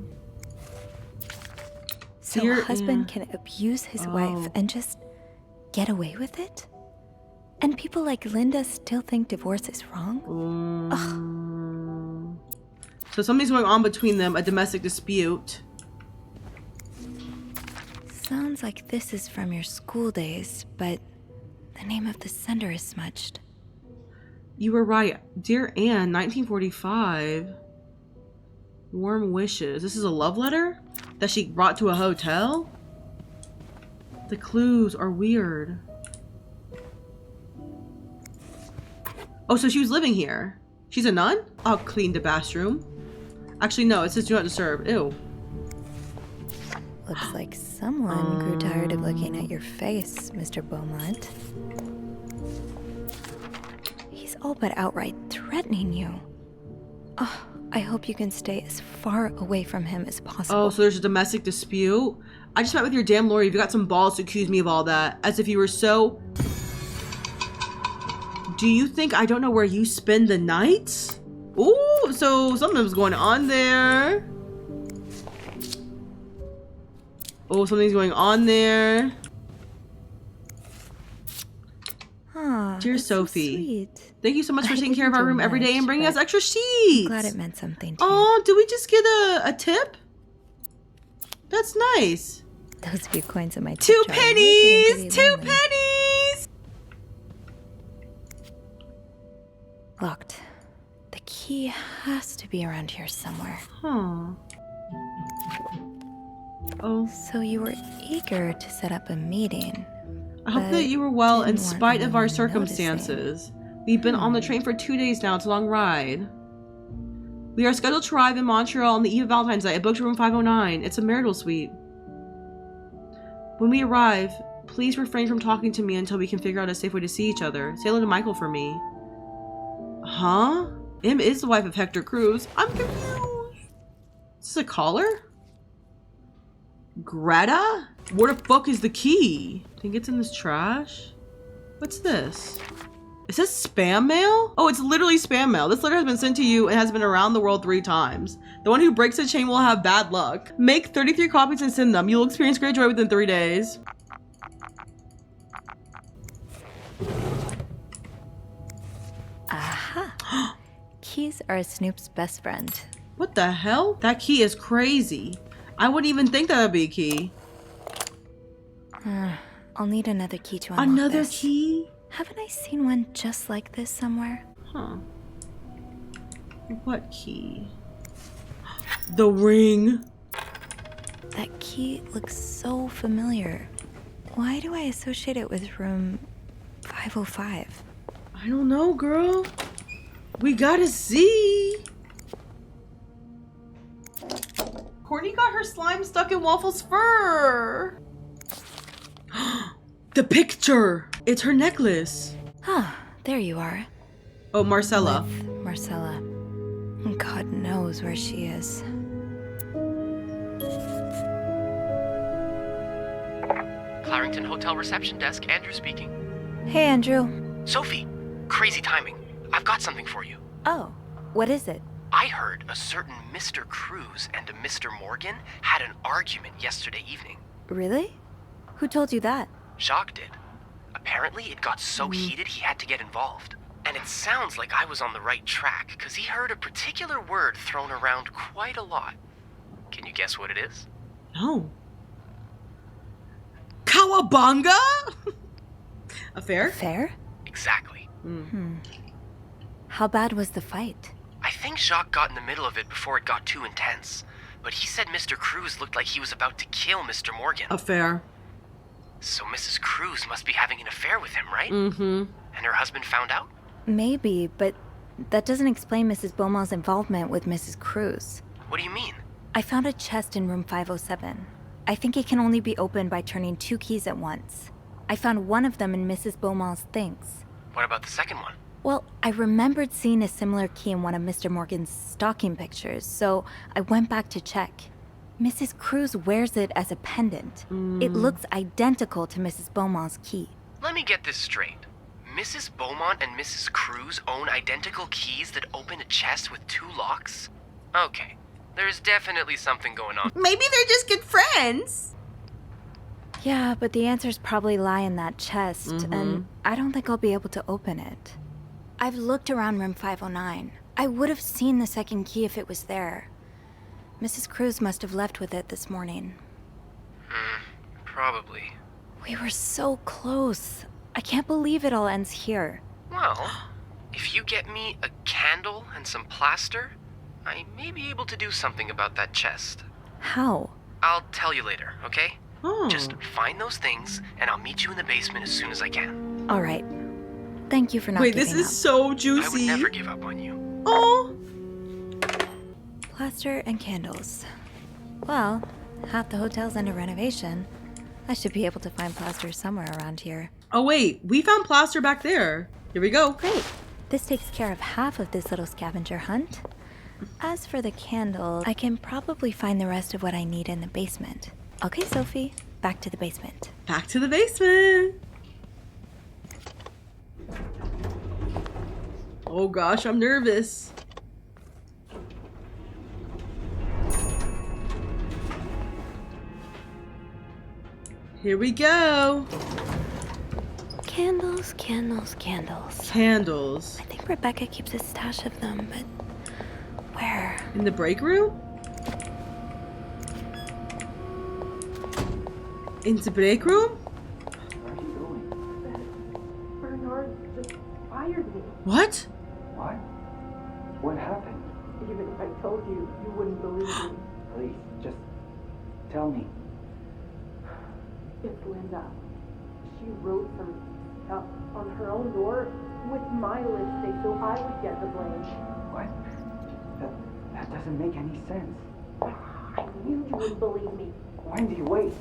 So a husband can abuse his wife and just get away with it? And people like Linda still think divorce is wrong? So something's going on between them, a domestic dispute. Sounds like this is from your school days, but the name of the sender is smudged. You were right. Dear Anne, 1945. Warm wishes. This is a love letter that she brought to a hotel? The clues are weird. Oh, so she was living here. She's a nun? I'll clean the bathroom. Actually, no, it says do not disturb. Ew. Looks like someone grew tired of looking at your face, Mr. Beaumont. He's all but outright threatening you. Oh, I hope you can stay as far away from him as possible. Oh, so there's a domestic dispute? I just met with your damn lawyer. You've got some balls to accuse me of all that. As if you were so... Do you think I don't know where you spend the nights? Ooh, so something's going on there. Oh, something's going on there. Aw, Dear that's so Sophie, sweet. thank you so much for I taking care of didn't our do room every day much, and bringing us but extra sheets. Glad it meant something to you. Oh, did we just get a tip? That's nice. Those few coins in my tip 2 jar are pennies! making it 2 pretty lonely. pennies! Locked. The key has to be around here somewhere. Huh. Oh. So you were eager to set up a meeting. I hope that you were well in didn't want spite of our anyone circumstances. We've been on the train for 2 days now. It's a long ride. We are scheduled to arrive in Montreal on the eve of Valentine's Day. I booked room 509. It's a marital suite. When we arrive, please refrain from talking to me until we can figure out a safe way to see each other. Say hello to Michael for me. Huh? Em is the wife of Hector Cruz. I'm confused. Is this a caller? Greta? Where the fuck is the key? Think it's in this trash? What's this? Is this spam mail? Oh, it's literally spam mail. This letter has been sent to you and has been around the world 3 times. The one who breaks the chain will have bad luck. Make 33 copies and send them. You'll experience great joy within 3 days. Aha. Keys are Snoop's best friend. What the hell? That key is crazy. I wouldn't even think that would be a key. I'll need another key to unlock Another this. key? Haven't I seen one just like this somewhere? Huh. What key? The ring. That key looks so familiar. Why do I associate it with room 505? I don't know, girl. We gotta see. Courtney got her slime stuck in Waffle's fur. The picture. It's her necklace. Ah, there you are. Oh, Marcella. With Marcella. God knows where she is. Clarington Hotel reception desk, Andrew speaking. Hey, Andrew. Sophie, crazy timing. I've got something for you. Oh, what is it? I heard a certain Mr. Cruz and a Mr. Morgan had an argument yesterday evening. Really? Who told you that? Jacques did. Apparently, it got so heated he had to get involved. And it sounds like I was on the right track, because he heard a particular word thrown around quite a lot. Can you guess what it is? No. Cowabunga? Affair? Affair? Exactly. How bad was the fight? I think Jacques got in the middle of it before it got too intense. But he said Mr. Cruz looked like he was about to kill Mr. Morgan. Affair. So Mrs. Cruz must be having an affair with him, right? Mm-hmm. And her husband found out? Maybe, but that doesn't explain Mrs. Beaumont's involvement with Mrs. Cruz. What do you mean? I found a chest in room 507. I think it can only be opened by turning 2 keys at once. I found one of them in Mrs. Beaumont's things. What about the second one? Well, I remembered seeing a similar key in one of Mr. Morgan's stalking pictures, so I went back to check. Mrs. Cruz wears it as a pendant. It looks identical to Mrs. Beaumont's key. Let me get this straight. Mrs. Beaumont and Mrs. Cruz own identical keys that open a chest with 2 locks? Okay, there's definitely something going on. Maybe they're just good friends. Yeah, but the answers probably lie in that chest, and I don't think I'll be able to open it. I've looked around room 509. I would have seen the second key if it was there. Mrs. Cruz must have left with it this morning. Probably. We were so close. I can't believe it all ends here. Well, if you get me a candle and some plaster, I may be able to do something about that chest. How? I'll tell you later, okay? Oh. Just find those things, and I'll meet you in the basement as soon as I can. All right. Thank you for not Wait, giving this is up. so I would juicy. never give up on you. Oh. Plaster and candles. Well, half the hotel's under renovation. I should be able to find plaster somewhere around here. Oh wait, we found plaster back there. Here we go. Great. This takes care of half of this little scavenger hunt. As for the candles, I can probably find the rest of what I need in the basement. Okay, Sophie, back to the basement. Back to the basement. Oh gosh, I'm nervous. Here we go. Candles, candles, candles. Candles. I think Rebecca keeps a stash of them, but where? In the break room? In the break room? Bernard just fired me. What? What? What happened? Even if I told you, you wouldn't believe me. Please, just tell me. It's Linda. She wrote some stuff on her own door with my lipstick so I would get the blame. What? That doesn't make any sense. I knew you wouldn't believe me. Wendy, wait.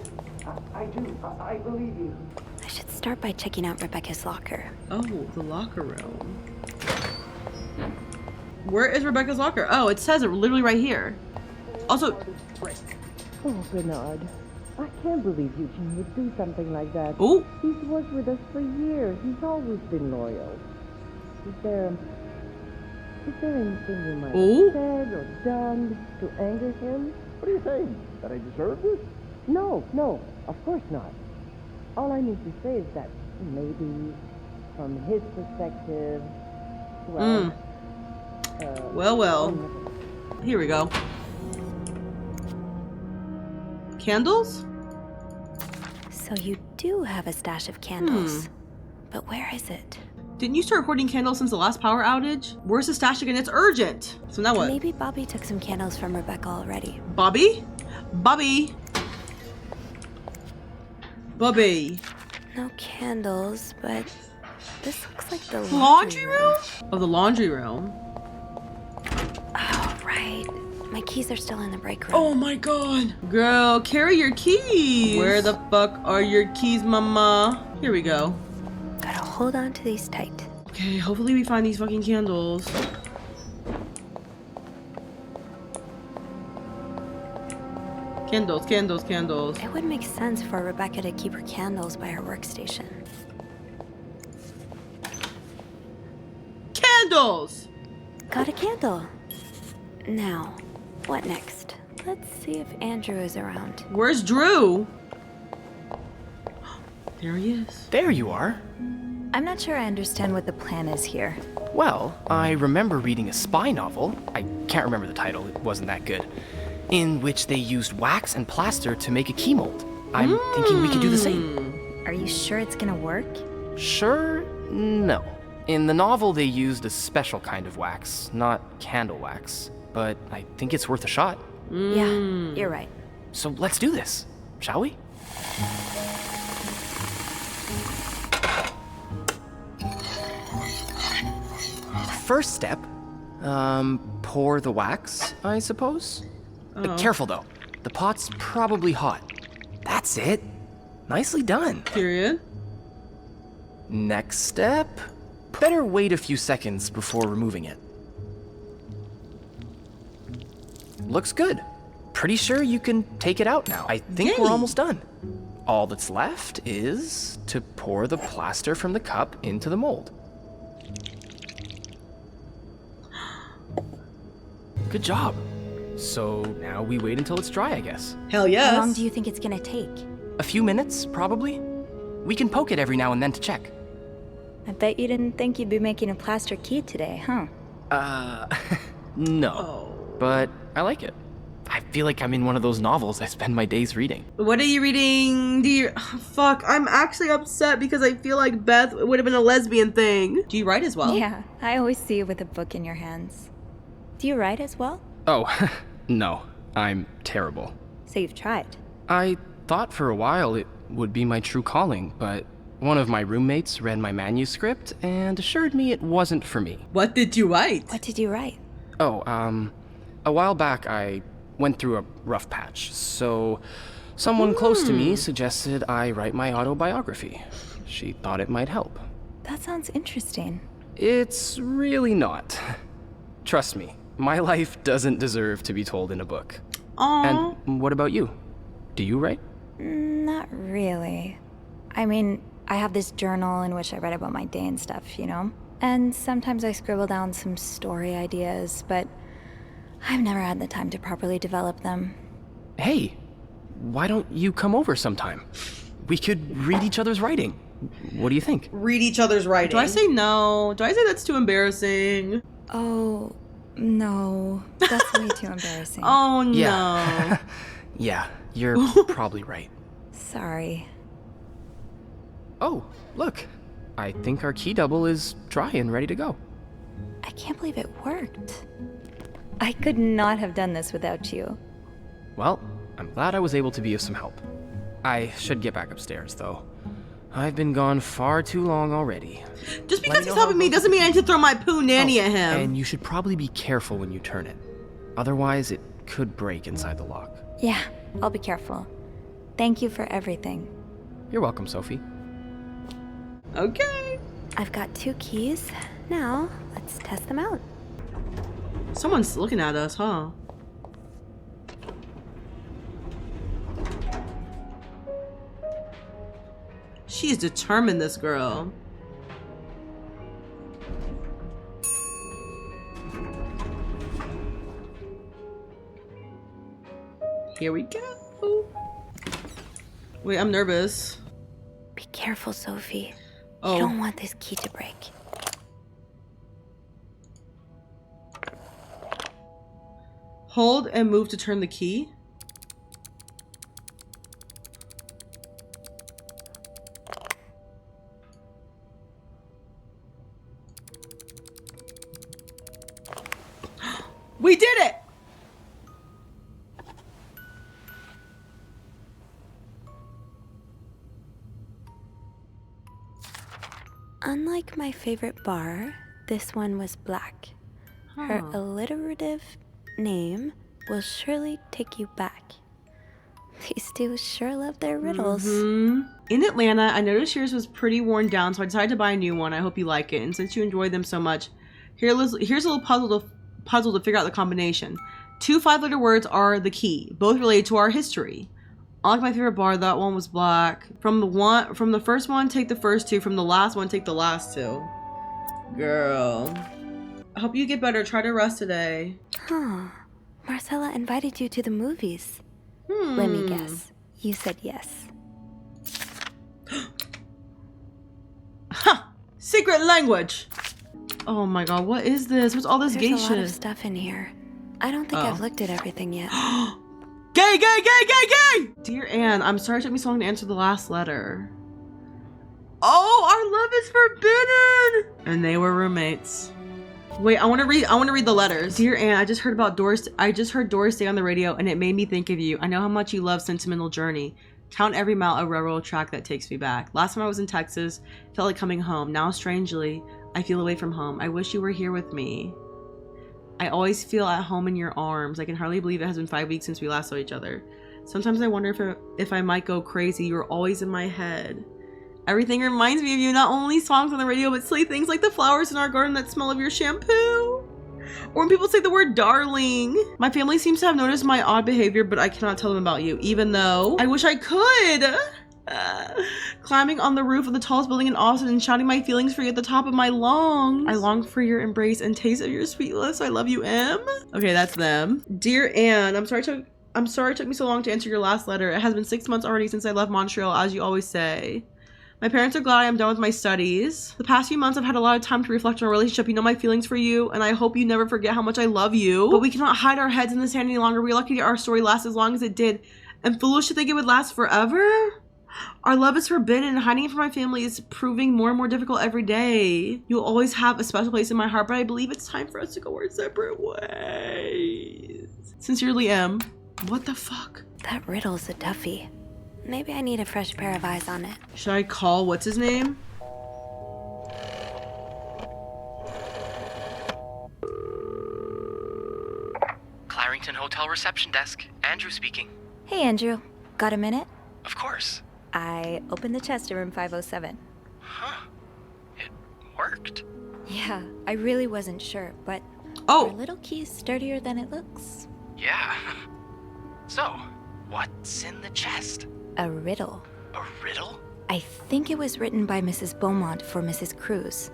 I do. I believe you. I should start by checking out Rebecca's locker. Oh, the locker room. Where is Rebecca's locker? Oh, it says it literally right here. Also, Oh, Bernard. I can't believe Eugene would do something like that. Oh. He's worked with us for years. He's always been loyal. Is there anything you might have said or done to anger him? What are you saying? That I deserve this? No, of course not. All I need to say is that maybe from his perspective, well. Here we go. Candles? So you do have a stash of candles. But where is it? Didn't you start hoarding candles since the last power outage? Where's the stash again? It's urgent. So now what? Maybe Bobby took some candles from Rebecca already. Bobby? No candles, but this looks like the laundry room? Oh, the laundry room. Oh, right. My keys are still in the break room. Oh my god. Girl, carry your keys. Where the fuck are your keys, mama? Here we go. Gotta hold on to these tight. Okay, hopefully we find these fucking candles. Candles. It would make sense for Rebecca to keep her candles by her workstation. Candles! Got a candle. Now, what next? Let's see if Andrew is around. Where's Drew? There he is. There you are. I'm not sure I understand what the plan is here. Well, I remember reading a spy novel. I can't remember the title, it wasn't that good. In which they used wax and plaster to make a key mold. I'm thinking we could do the same. Are you sure it's gonna work? Sure? No. In the novel, they used a special kind of wax, not candle wax. But I think it's worth a shot. Yeah, you're right. So let's do this, shall we? First step, pour the wax, I suppose. Careful though, the pot's probably hot. That's it. Nicely done. Period. Next step, better wait a few seconds before removing it. Looks good. Pretty sure you can take it out now. I think we're almost done. All that's left is to pour the plaster from the cup into the mold. Good job. So now we wait until it's dry, I guess. Hell yes. How long do you think it's gonna take? A few minutes, probably. We can poke it every now and then to check. I bet you didn't think you'd be making a plaster key today, huh? No. But I like it. I feel like I'm in one of those novels I spend my days reading. What are you reading? Fuck, I'm actually upset because I feel like Beth would have been a lesbian thing. Do you write as well? Yeah, I always see you with a book in your hands. Do you write as well? Oh, no. I'm terrible. So you've tried? I thought for a while it would be my true calling, but one of my roommates read my manuscript and assured me it wasn't for me. What did you write? What did you write? Oh, a while back I went through a rough patch, so someone close to me suggested I write my autobiography. She thought it might help. That sounds interesting. It's really not. Trust me, my life doesn't deserve to be told in a book. Aww. And what about you? Do you write? Not really. I mean, I have this journal in which I write about my day and stuff, you know? And sometimes I scribble down some story ideas, but I've never had the time to properly develop them. Hey, why don't you come over sometime? We could read each other's writing. What do you think? Read each other's writing. Do I say no? Do I say that's too embarrassing? Oh, no. That's way too embarrassing. Oh, no. Yeah. Yeah, you're probably right. Sorry. Oh, look. I think our key double is dry and ready to go. I can't believe it worked. I could not have done this without you. Well, I'm glad I was able to be of some help. I should get back upstairs, though. I've been gone far too long already. Just because he's helping me doesn't mean I need to throw my poo nanny at him. And you should probably be careful when you turn it. Otherwise, it could break inside the lock. Yeah, I'll be careful. Thank you for everything. You're welcome, Sophie. Okay. I've got 2 keys. Now, let's test them out. Someone's looking at us, huh? She's determined, this girl. Here we go. Wait, I'm nervous. Be careful, Sophie. Oh. You don't want this key to break. Hold and move to turn the key. We did it! Unlike my favorite bar, this one was black. Her alliterative name will surely take you back. These two sure love their riddles. In Atlanta, I noticed yours was pretty worn down, so I decided to buy a new one. I hope you like it. And since you enjoy them so much, here's a little puzzle to figure out the combination. 2 5-letter words are the key, both related to our history. Unlike my favorite bar, that one was black. From the first one, take the first 2. From the last one, take the last 2. Girl. I hope you get better. Try to rest today. Huh. Marcella invited you to the movies. Let me guess. You said yes. Ha! Secret language! Oh my god, what is this? What's all this gay There's a lot of shit? stuff in here. I don't think I've looked at everything yet. Gay, gay, gay, gay, gay! Dear Anne, I'm sorry it took me so long to answer the last letter. Oh, our love is forbidden! And they were roommates. Wait, I want to read the letters. Dear Anne, I just heard Doris Day on the radio and it made me think of you. I know how much you love Sentimental Journey. Count every mile a railroad track that takes me back. Last time I was in Texas, felt like coming home. Now, strangely, I feel away from home. I wish you were here with me. I always feel at home in your arms. I can hardly believe it has been 5 weeks since we last saw each other. Sometimes I wonder if I might go crazy. You're always in my head. Everything reminds me of you, not only songs on the radio, but silly things like the flowers in our garden that smell of your shampoo. Or when people say the word darling. My family seems to have noticed my odd behavior, but I cannot tell them about you, even though I wish I could. Climbing on the roof of the tallest building in Austin and shouting my feelings for you at the top of my lungs. I long for your embrace and taste of your sweet lips. I love you, M. Okay, that's them. Dear Anne, I'm sorry it took me so long to answer your last letter. It has been 6 months already since I left Montreal, as you always say. My parents are glad I am done with my studies. The past few months I've had a lot of time to reflect on our relationship. You know my feelings for you, and I hope you never forget how much I love you. But we cannot hide our heads in the sand any longer. We're lucky our story lasts as long as it did, and foolish to think it would last forever. Our love is forbidden, and hiding it from my family is proving more and more difficult every day. You'll always have a special place in my heart, but I believe it's time for us to go our separate ways. Sincerely, M. What the fuck? That riddle's a toughie. Maybe I need a fresh pair of eyes on it. Should I call what's his name? Clarington Hotel reception desk. Andrew speaking. Hey, Andrew. Got a minute? Of course. I opened the chest in room 507. Huh. It worked. Yeah, I really wasn't sure, but our little key is sturdier than it looks. Yeah. So, what's in the chest? A riddle. A riddle? I think it was written by Mrs. Beaumont for Mrs. Cruz.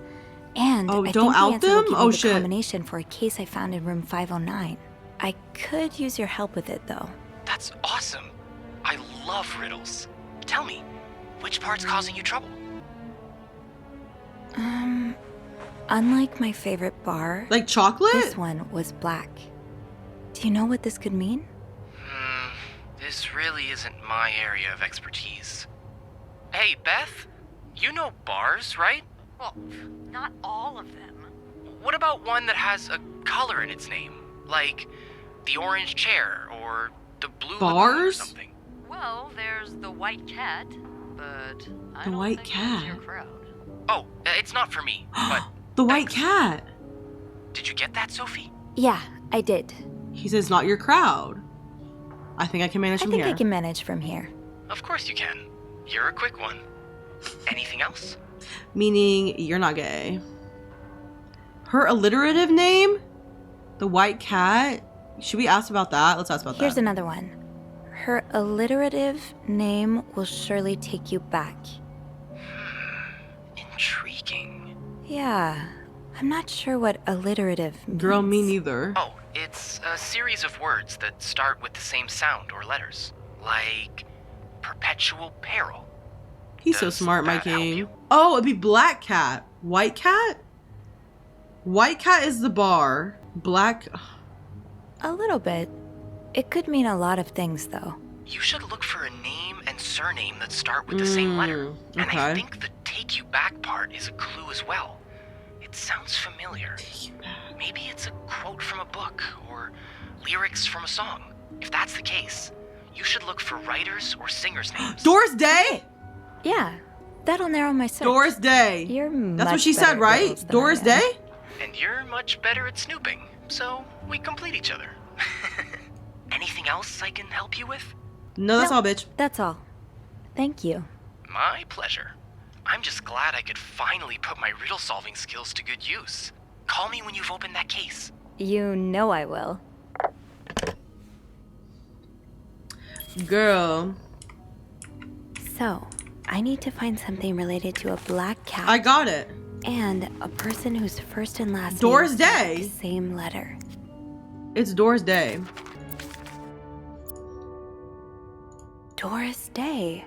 And I think don't the out answer them? will give Oh, me the shit. combination for a case I found in room 509. I could use your help with it, though. That's awesome. I love riddles. Tell me, which part's causing you trouble? Unlike my favorite bar, like chocolate, this one was black. Do you know what this could mean? This really isn't my area of expertise. Hey, Beth, you know bars, right? Well, not all of them. what about one that has a color in its name? Like the orange chair or the blue lagoon or something? Well, there's the white cat, but I The don't white think cat. it's your crowd. Oh, it's not for me, but The white cat. did you get that, Sophie? Yeah, I did. He says not your crowd. I think I can manage I from think here. I can manage from here. Of course you can. You're a quick one. Anything else? Meaning you're not gay. Her alliterative name? The white cat? Should we ask about that? Let's ask about Here's that. another one. Her alliterative name will surely take you back. Intriguing. Yeah, I'm not sure what alliterative means. Girl, me neither. Oh, it's a series of words that start with the same sound or letters. Like perpetual peril. He's so smart, my king. Oh, it'd be black cat. White cat? White cat is the bar. Black... A little bit. It could mean a lot of things, though. You should look for a name and surname that start with the same letter. And I okay. think the take you back part is a clue as well. It sounds familiar. Maybe it's a quote from a book or lyrics from a song. If that's the case, you should look for writers or singers' names. Doris Day? Yeah, that'll narrow my search. Doris Day. You're That's what much she better said, at right? riddles than I Doris am. Day? And you're much better at snooping, so we complete each other. Anything else I can help you with? No, that's all, bitch. That's all. Thank you. My pleasure. I'm just glad I could finally put my riddle solving skills to good use. Call me when you've opened that case. You know I will. Girl. So, I need to find something related to a black cat. I got it. And a person whose first and last Doris name start with Day? the same letter. It's Doris Day. Doris Day.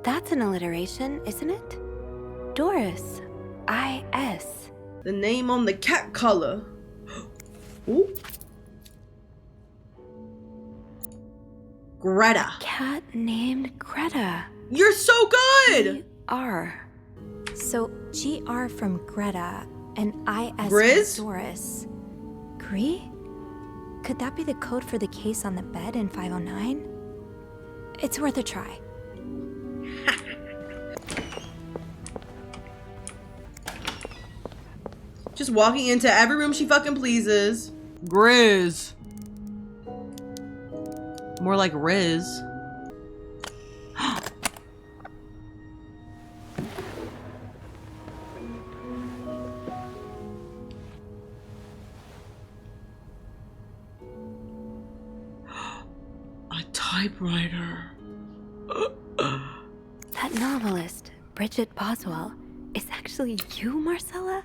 That's an alliteration, isn't it? Doris. I-S. The name on the cat collar. Ooh. Greta. Cat named Greta. You're so good! G-R. So G-R from Greta and I-S Grizz? from Doris. Gree? Could that be the code for the case on the bed in 509? It's worth a try. Just walking into every room she fucking pleases. Grizz. More like Riz. A typewriter. That novelist, Bridget Boswell, is actually you, Marcella?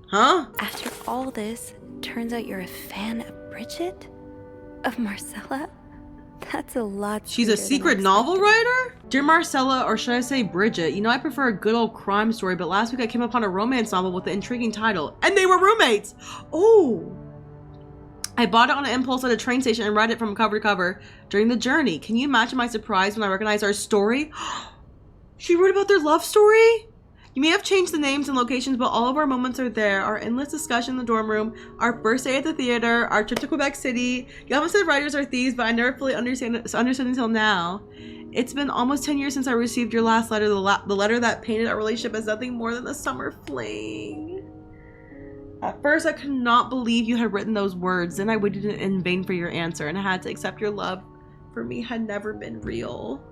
Huh? After all this, turns out you're a fan of Bridget? Of Marcella? That's a lot. She's a secret novel writer? Dear Marcella, or should I say Bridget, you know I prefer a good old crime story, but last week I came upon a romance novel with an intriguing title, and they were roommates! Oh! I bought it on an impulse at a train station and read it from cover to cover during the journey. Can you imagine my surprise when I recognized our story? She wrote about their love story? You may have changed the names and locations, but all of our moments are there. Our endless discussion in the dorm room, our first day at the theater, our trip to Quebec City. You often said writers are thieves, but I never fully understood until now. It's been almost 10 years since I received your last letter, the letter that painted our relationship as nothing more than a summer fling. At first, I could not believe you had written those words. Then I waited in vain for your answer, and I had to accept your love for me had never been real.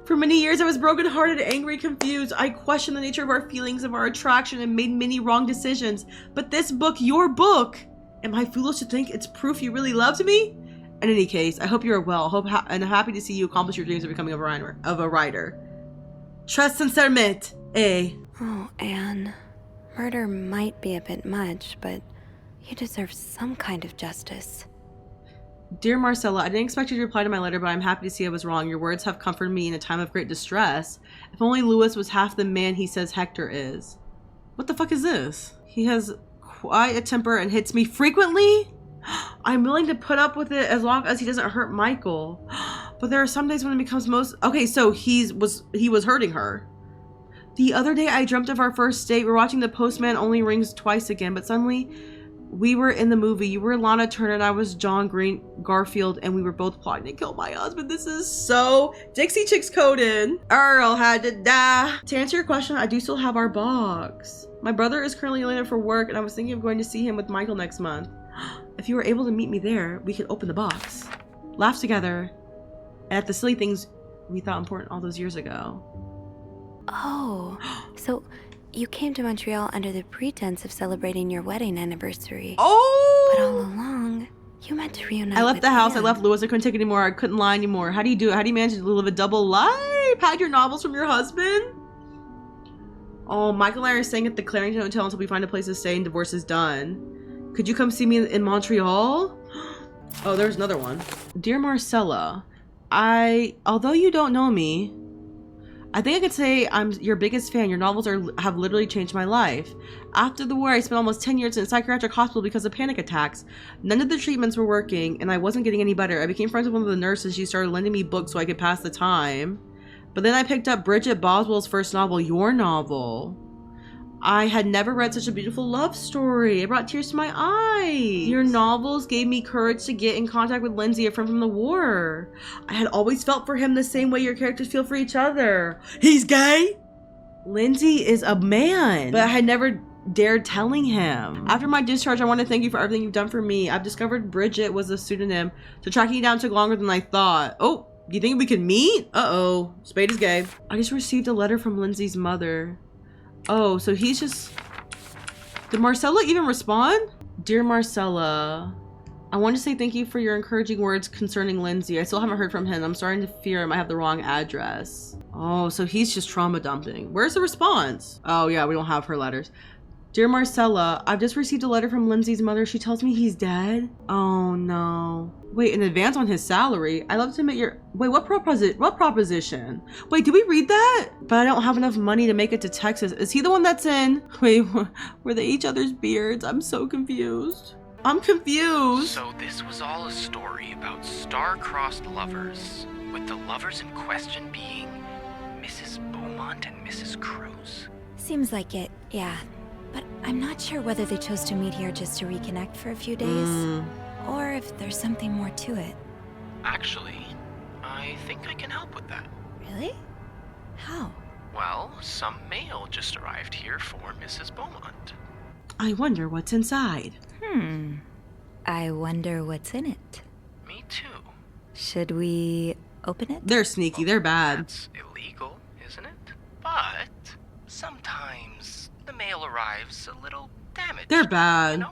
For many years, I was brokenhearted, angry, confused. I questioned the nature of our feelings, of our attraction, and made many wrong decisions. But this book, your book, am I foolish to think it's proof you really loved me? In any case, I hope you are well. And I'm happy to see you accomplish your dreams of becoming a writer. Très sincèrement, eh? Oh, Anne. Murder might be a bit much, but you deserve some kind of justice. Dear Marcella, I didn't expect you to reply to my letter, but I'm happy to see I was wrong. Your words have comforted me in a time of great distress. If only Louis was half the man he says Hector is. What the fuck is this? He has quite a temper and hits me frequently? I'm willing to put up with it as long as he doesn't hurt Michael. But there are some days when it becomes most... Okay, so he was hurting her. The other day I dreamt of our first date. We're watching The Postman Only Rings Twice again, but suddenly we were in the movie. You were Lana Turner and I was John Garfield, and we were both plotting to kill my husband. This is so Dixie Chicks coded. Earl had to die. To answer your question, I do still have our box. My brother is currently in Atlanta for work, and I was thinking of going to see him with Michael next month. If you were able to meet me there, we could open the box, laugh together, and at the silly things we thought important all those years ago. Oh, so you came to Montreal under the pretense of celebrating your wedding anniversary. Oh! But all along, you meant to reunite. I left the house. him. I left Lewis. I couldn't take it anymore. I couldn't lie anymore. How do you do it? How do you manage to live a double life? Hide your novels from your husband? Oh, Michael and I are staying at the Clarington Hotel until we find a place to stay and divorce is done. Could you come see me in Montreal? Oh, there's another one. Dear Marcella, although you don't know me, I think I could say I'm your biggest fan. Your novels have literally changed my life. After the war, I spent almost 10 years in a psychiatric hospital because of panic attacks. None of the treatments were working, and I wasn't getting any better. I became friends with one of the nurses. She started lending me books so I could pass the time. But then I picked up Bridget Boswell's first novel, your novel. I had never read such a beautiful love story. It brought tears to my eyes. Your novels gave me courage to get in contact with Lindsay, a friend from the war. I had always felt for him the same way your characters feel for each other. He's gay? Lindsay is a man, but I had never dared telling him. After my discharge, I want to thank you for everything you've done for me. I've discovered Bridget was a pseudonym, so tracking you down took longer than I thought. Oh, you think we could meet? Uh-oh, Spade is gay. I just received a letter from Lindsay's mother. Oh, so he's just... Did Marcella even respond? Dear Marcella, I want to say thank you for your encouraging words concerning Lindsay. I still haven't heard from him. I'm starting to fear I might have the wrong address. Oh, so he's just trauma dumping. Where's the response? Oh yeah, we don't have her letters. Dear Marcella, I've just received a letter from Lindsay's mother. She tells me he's dead. Oh no. Wait, in advance on his salary. I'd love to admit your... Wait, what proposition? Wait, did we read that? But I don't have enough money to make it to Texas. Is he the one that's in... Wait, were they each other's beards? I'm so confused. I'm confused. So this was all a story about star-crossed lovers, with the lovers in question being Mrs. Beaumont and Mrs. Cruz. Seems like it, yeah. But I'm not sure whether they chose to meet here just to reconnect for a few days, or if there's something more to it. Actually, I think I can help with that. Really? How? Well, some mail just arrived here for Mrs. Beaumont. I wonder what's inside. I wonder what's in it. Me too. Should we open it? They're sneaky, they're bad. That's illegal, isn't it? But sometimes the mail arrives a little damaged. They're bad. You know?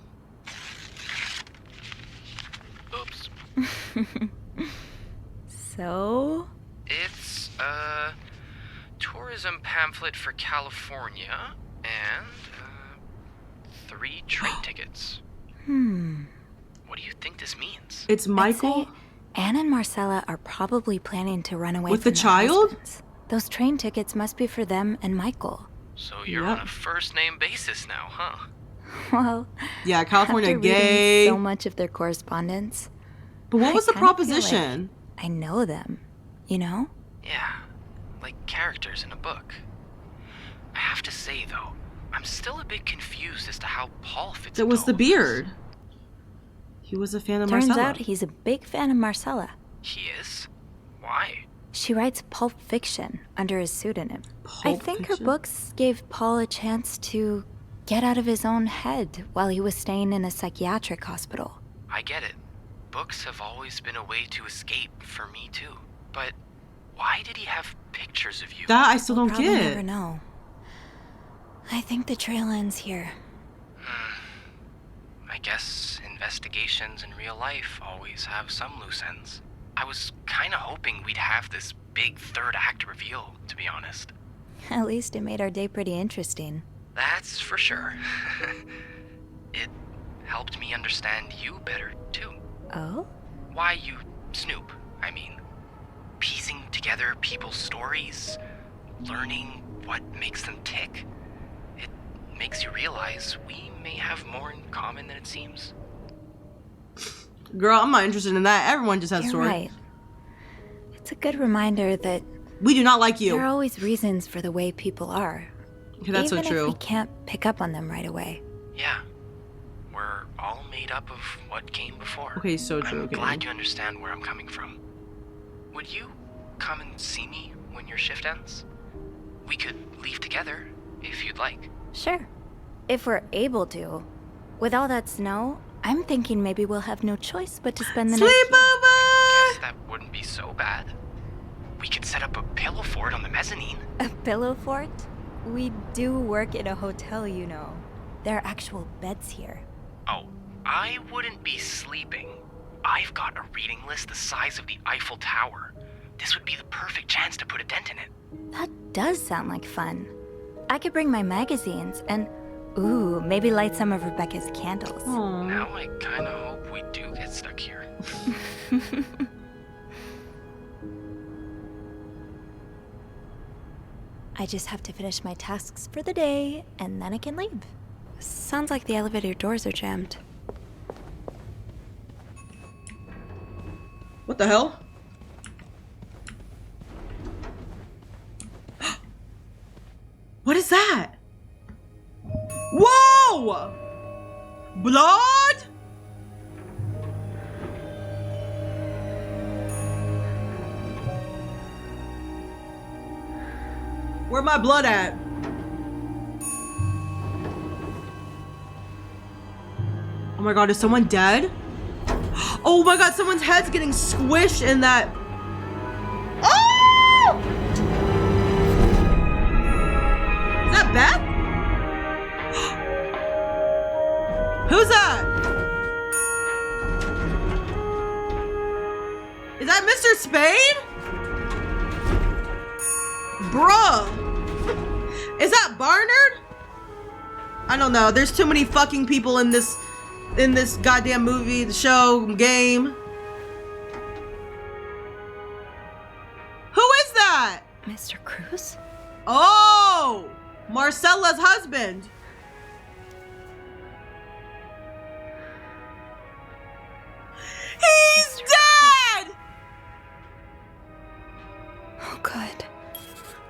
Oops. So? It's a tourism pamphlet for California and 3 train tickets. What do you think this means? It's Michael? I'd say Anne and Marcella are probably planning to run away with from the their child? husbands. Those train tickets must be for them and Michael. So you're on a first-name basis now, huh? Well, yeah, California after gay. reading so much of their correspondence. But what was the kinda feel proposition? like I know them, you know? Yeah, like characters in a book. I have to say, though, I'm still a bit confused as to how Paul fits It into was the all of this. beard. He was a fan of Turns Marcella. out he's a big fan of Marcella. He is? Why? She writes pulp fiction under his pseudonym. I Pulp think fiction? her books gave Paul a chance to get out of his own head while he was staying in a psychiatric hospital. I get it. Books have always been a way to escape for me, too. But why did he have pictures of you? That I still don't Probably get. never know. I think the trail ends here. I guess investigations in real life always have some loose ends. I was kinda hoping we'd have this big third act reveal, to be honest. At least it made our day pretty interesting. That's for sure. It helped me understand you better, too. Oh? Why you snoop, I mean. Piecing together people's stories, learning what makes them tick. It makes you realize we may have more in common than it seems. Girl, I'm not interested in that. Everyone just has You're stories. right. It's a good reminder that we do not like you. there are always reasons for the way people are, Okay, that's so even true. if we can't pick up on them right away. Yeah. We're all made up of what came before. Okay, so true. I'm Okay. glad you understand where I'm coming from. Would you come and see me when your shift ends? We could leave together, if you'd like. Sure. If we're able to. With all that snow, I'm thinking maybe we'll have no choice but to spend the night. I guess that wouldn't be so bad. We could set up a pillow fort on the mezzanine. A pillow fort? We do work in a hotel, you know. There are actual beds here. Oh, I wouldn't be sleeping. I've got a reading list the size of the Eiffel Tower. This would be the perfect chance to put a dent in it. That does sound like fun. I could bring my magazines and, ooh, maybe light some of Rebecca's candles. Now I kinda hope we do get stuck here. I just have to finish my tasks for the day, and then I can leave. Sounds like the elevator doors are jammed. What the hell? What is that? Whoa! Blood? Where my blood at? Oh my god, is someone dead? Oh my god, someone's head's getting squished in that. Oh! Is that Beth? Who's that? Is that Mr. Spade? Bruh. Is that Barnard? I don't know. There's too many fucking people in this goddamn movie, the show, game. Who is that? Mr. Cruz? Oh! Marcella's husband. He's dead! Oh god.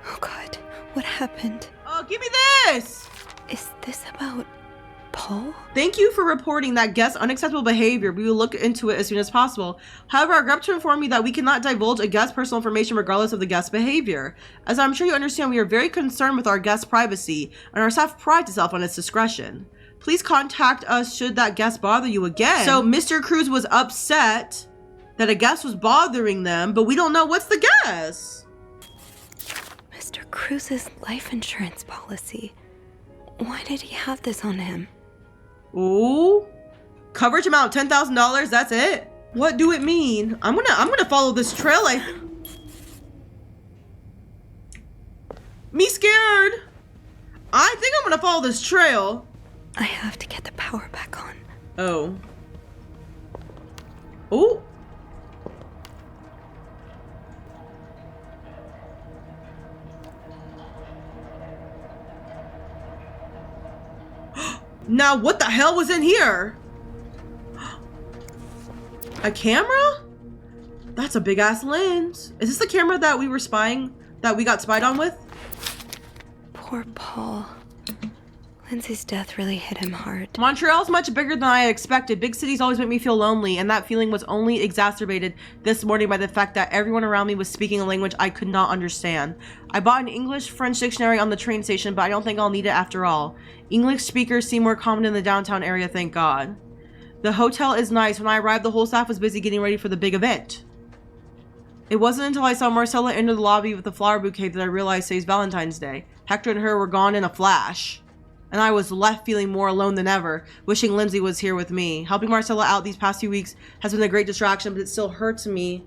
Oh god. What happened? Oh, give me this! Is this about Paul? Thank you for reporting that guest's unacceptable behavior. We will look into it as soon as possible. However, I regret to inform you that we cannot divulge a guest's personal information regardless of the guest's behavior. As I'm sure you understand, we are very concerned with our guest's privacy, and our staff prides itself on its discretion. Please contact us should that guest bother you again. So Mr. Cruz was upset that a guest was bothering them, but we don't know what's the guess. Mr. Cruz's life insurance policy. Why did he have this on him? Ooh, coverage amount $10,000. That's it. What do it mean? I'm gonna follow this trail. Me scared. I think I'm gonna follow this trail. I have to get the power back on. Oh. Oh. Now, what the hell was in here? A camera? That's a big ass lens. Is this the camera that we were spying, that we got spied on with? Poor Paul. Lindsay's death really hit him hard. Montreal's much bigger than I expected. Big cities always make me feel lonely, and that feeling was only exacerbated this morning by the fact that everyone around me was speaking a language I could not understand. I bought an English-French dictionary on the train station, but I don't think I'll need it after all. English speakers seem more common in the downtown area, thank God. The hotel is nice. When I arrived, the whole staff was busy getting ready for the big event. It wasn't until I saw Marcella enter the lobby with a flower bouquet that I realized today's Valentine's Day. Hector and her were gone in a flash. And I was left feeling more alone than ever, wishing Lindsay was here with me. Helping Marcella out these past few weeks has been a great distraction, but it still hurts me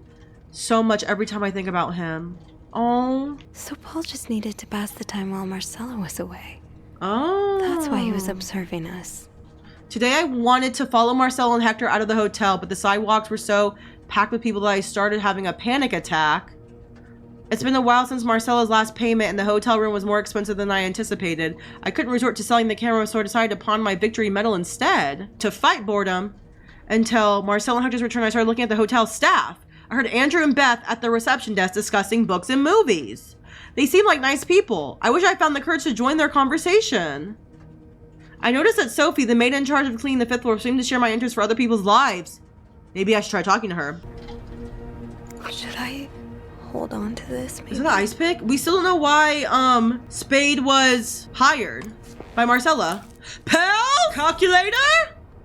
so much every time I think about him. Oh. So Paul just needed to pass the time while Marcella was away. Oh. That's why he was observing us. Today I wanted to follow Marcella and Hector out of the hotel, but the sidewalks were so packed with people that I started having a panic attack. It's been a while since Marcella's last payment, and the hotel room was more expensive than I anticipated. I couldn't resort to selling the camera, so I decided to pawn my victory medal instead, to fight boredom. Until Marcella and Hector's return, I started looking at the hotel staff. I heard Andrew and Beth at the reception desk discussing books and movies. They seem like nice people. I wish I found the courage to join their conversation. I noticed that Sophie, the maid in charge of cleaning the 5th floor, seemed to share my interest for other people's lives. Maybe I should try talking to her. Should I hold on to this? Maybe? Is it an ice pick? We still don't know why Spade was hired by Marcella. Pal? Calculator?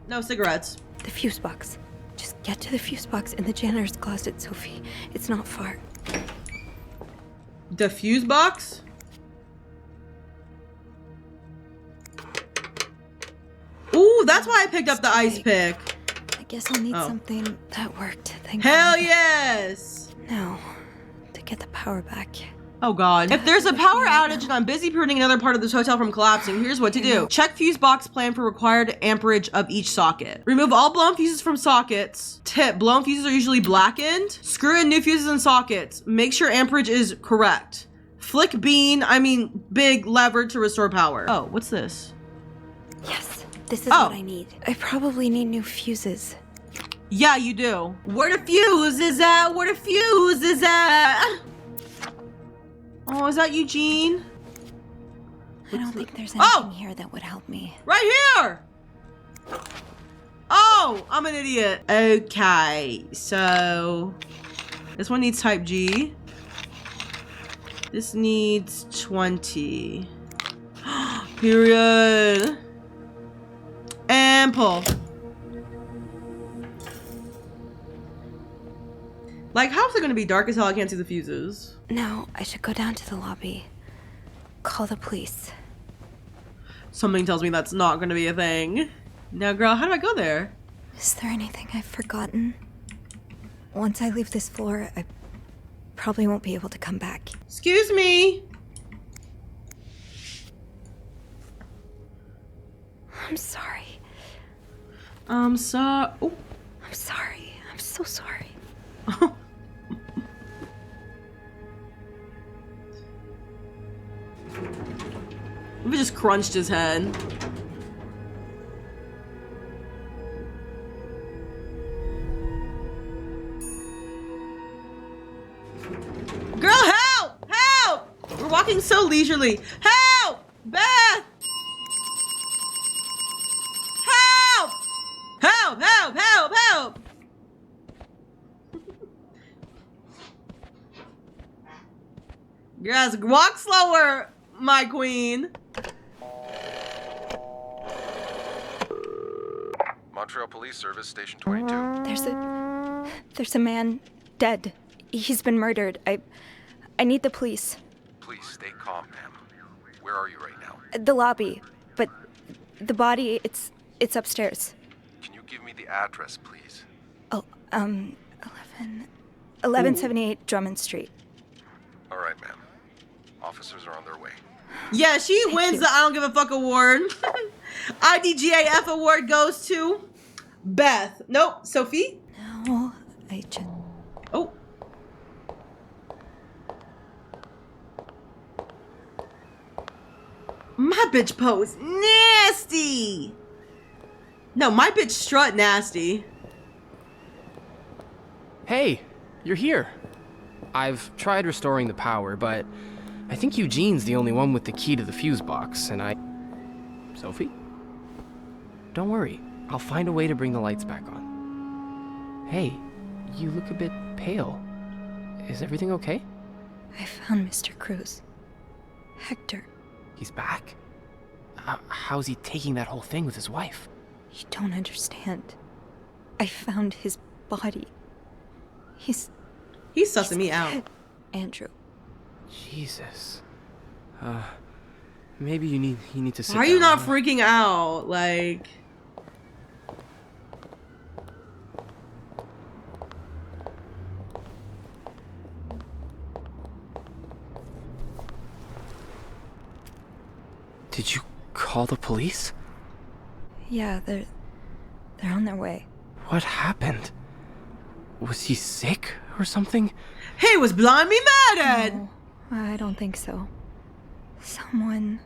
No cigarettes. The fuse box. Just get to the fuse box in the janitor's closet, Sophie. It's not far. The fuse box? Ooh, that's why I picked up the ice pick. I guess I'll need something that worked. Thank Hell God. yes! Now, to get the power back. Oh God. If there's a power outage and I'm busy preventing another part of this hotel from collapsing, here's what to do. Check fuse box plan for required amperage of each socket. Remove all blown fuses from sockets. Tip, blown fuses are usually blackened. Screw in new fuses and sockets. Make sure amperage is correct. Flick big lever to restore power. Oh, what's this? Yes, this is what I need. I probably need new fuses. Yeah, you do. Where the fuse is at? Where the fuse is at? Oh, is that Eugene? I don't think there's anything here that would help me. Right here! Oh, I'm an idiot. Okay, so this one needs type G. This needs 20. Period. And pull. Like, how's it gonna be dark as hell? I can't see the fuses. No, I should go down to the lobby. Call the police. Something tells me that's not gonna be a thing. Now, girl, how do I go there? Is there anything I've forgotten? Once I leave this floor, I probably won't be able to come back. Excuse me. I'm sorry. Oh. I'm sorry. I'm so sorry. We just crunched his head. Girl, help! Help! We're walking so leisurely. Help! Beth! Help! Help! Help! Help! Help! Yes, walk slower, my queen. Montreal Police Service, Station 22. There's a man dead. He's been murdered. I need the police. Please stay calm, ma'am. Where are you right now? The lobby, but the body, it's upstairs. Can you give me the address, please? Oh, 1178 Drummond Street. All right, ma'am. Officers are on their way. Yeah, she wins the I don't give a fuck award. IDGAF award goes to Beth. Nope, Sophie? No, I just... Oh. My bitch pose nasty. No, my bitch strut nasty. Hey, you're here. I've tried restoring the power, but I think Eugene's the only one with the key to the fuse box, and Sophie? Don't worry, I'll find a way to bring the lights back on. Hey, you look a bit pale. Is everything okay? I found Mr. Cruz. Hector. He's back? How's he taking that whole thing with his wife? You don't understand. I found his body. He's sussing me out. Andrew. Jesus. Maybe you need to sit Why are down. you not freaking out? Like... Did you call the police? Yeah, they're on their way. What happened? Was he sick or something? He was blindly murdered! No, I don't think so. Someone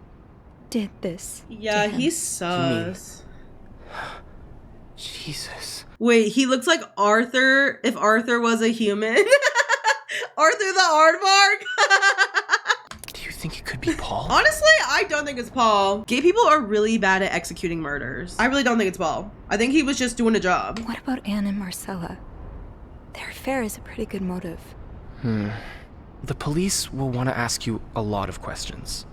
did this. Yeah, he's sus. Jesus. Wait, he looks like Arthur if Arthur was a human. Arthur the Aardvark? be Paul? Honestly, I don't think it's Paul. Gay people are really bad at executing murders. I really don't think it's Paul. I think he was just doing a job. What about Anne and Marcella? Their affair is a pretty good motive. The police will want to ask you a lot of questions.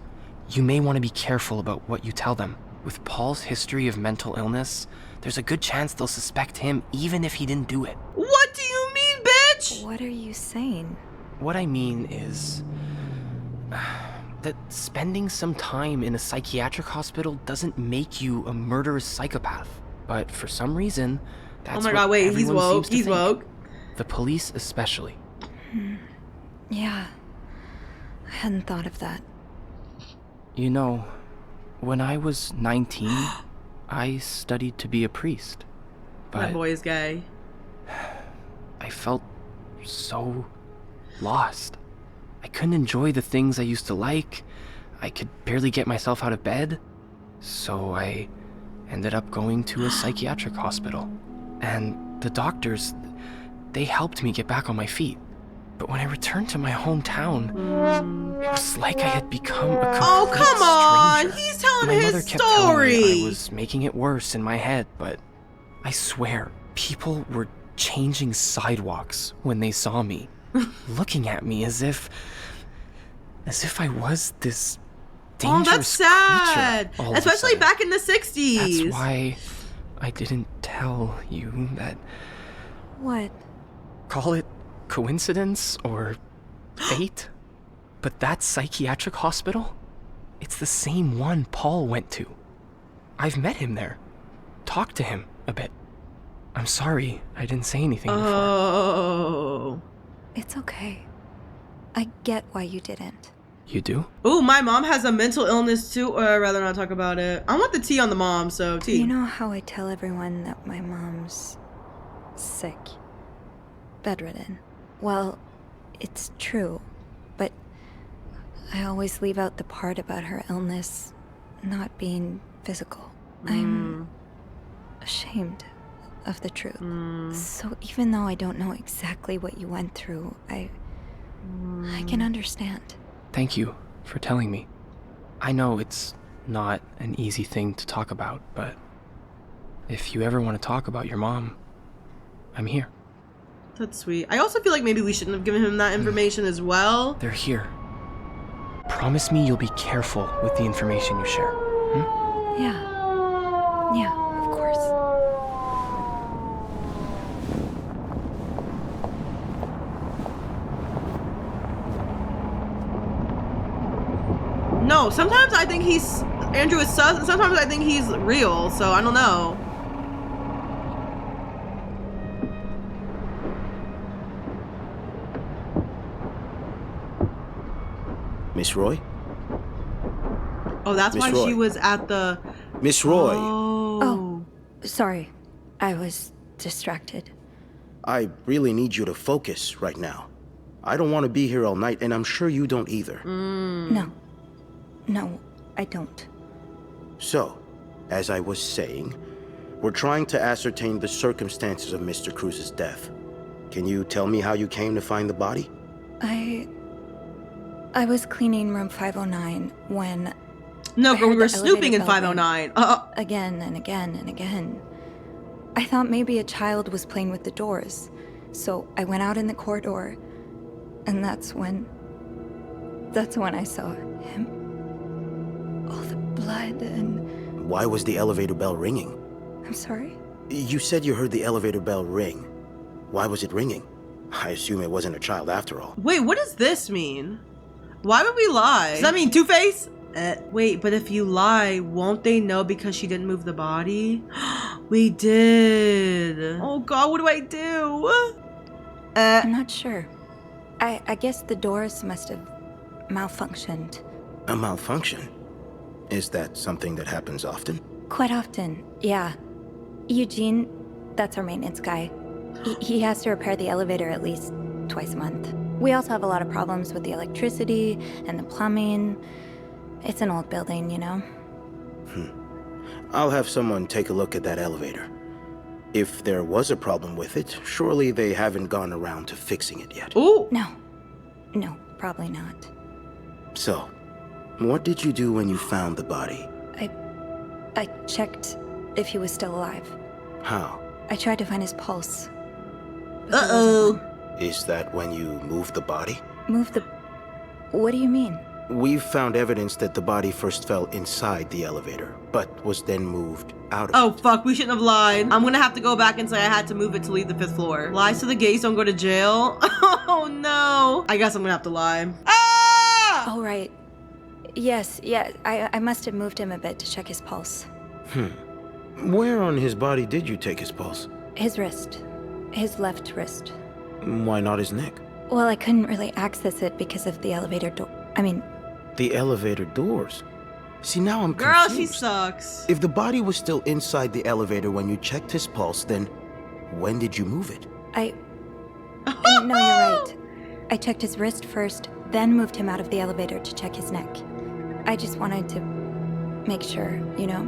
You may want to be careful about what you tell them. With Paul's history of mental illness, there's a good chance they'll suspect him even if he didn't do it. What do you mean, bitch? What are you saying? What I mean is that spending some time in a psychiatric hospital doesn't make you a murderous psychopath. But for some reason, that's oh my what god, wait, he's everyone woke. seems to He's think. woke. The police especially. Yeah. I hadn't thought of that. You know, when I was 19, I studied to be a priest. That But boy is gay. I felt so lost. I couldn't enjoy the things I used to like. I could barely get myself out of bed. So I ended up going to a psychiatric hospital. And the doctors, they helped me get back on my feet. But when I returned to my hometown, it was like I had become a complete Oh, come on! stranger. He's telling My mother his kept telling story! me I was making it worse in my head, but I swear, people were changing sidewalks when they saw me, looking at me as if I was this Oh, dangerous that's sad! creature all of a Especially sudden. back in the 60s. That's why I didn't tell you that. What? Call it coincidence or fate, but that psychiatric hospital, it's the same one Paul went to. I've met him there, talked to him a bit. I'm sorry I didn't say anything before. Oh. It's okay. I get why you didn't. You do? Ooh, my mom has a mental illness too, or I'd rather not talk about it. I want the tea on the mom, so tea. You know how I tell everyone that my mom's sick, bedridden? Well, it's true, but I always leave out the part about her illness not being physical. I'm ashamed of the truth. So even though I don't know exactly what you went through, I can understand. Thank you for telling me. I know it's not an easy thing to talk about, but if you ever want to talk about your mom, I'm here. That's sweet. I also feel like maybe we shouldn't have given him that information as well. They're here. Promise me you'll be careful with the information you share. Yeah. Yeah, of course. No, sometimes I think Andrew is sus, and sometimes I think he's real, so I don't know. Miss Roy? Oh, that's Miss why Roy. she was at the... Miss Roy, Oh, sorry. I was distracted. I really need you to focus right now. I don't want to be here all night, and I'm sure you don't either. No. No, I don't. So, as I was saying, we're trying to ascertain the circumstances of Mr. Cruz's death. Can you tell me how you came to find the body? I was cleaning room 509 when... No, I girl, we heard were the snooping in elevator bell ring. 509. Again and again and again. I thought maybe a child was playing with the doors, so I went out in the corridor, and that's when I saw him. All the blood and... Why was the elevator bell ringing? I'm sorry? You said you heard the elevator bell ring. Why was it ringing? I assume it wasn't a child after all. Wait, what does this mean? Why would we lie? Does that mean Two-Face? Wait, but if you lie, won't they know because she didn't move the body? We did. Oh god, what do I do? I'm not sure. I guess the doors must have malfunctioned. A malfunction? Is that something that happens often? Quite often, yeah. Eugene, that's our maintenance guy. He has to repair the elevator at least twice a month. We also have a lot of problems with the electricity and the plumbing. It's an old building, you know? I'll have someone take a look at that elevator. If there was a problem with it, surely they haven't gone around to fixing it yet. Ooh! No, probably not. So, What did you do when you found the body? I checked if he was still alive. How? I tried to find his pulse. Uh-oh. Is that when you moved the body? Move the... What do you mean? We've found evidence that the body first fell inside the elevator, but was then moved out of Oh, fuck, we shouldn't have lied. I'm gonna have to go back and say I had to move it to leave the 5th floor. Lies to the gays don't go to jail. Oh, no. I guess I'm gonna have to lie. Ah! Oh, right. Yes, I must have moved him a bit to check his pulse. Where on his body did you take his pulse? His wrist. His left wrist. Why not his neck? Well, I couldn't really access it because of the elevator door. The elevator doors? See, now I'm Girl, confused. she sucks. If the body was still inside the elevator when you checked his pulse, then when did you move it? No, you're right. I checked his wrist first, then moved him out of the elevator to check his neck. I just wanted to make sure, you know?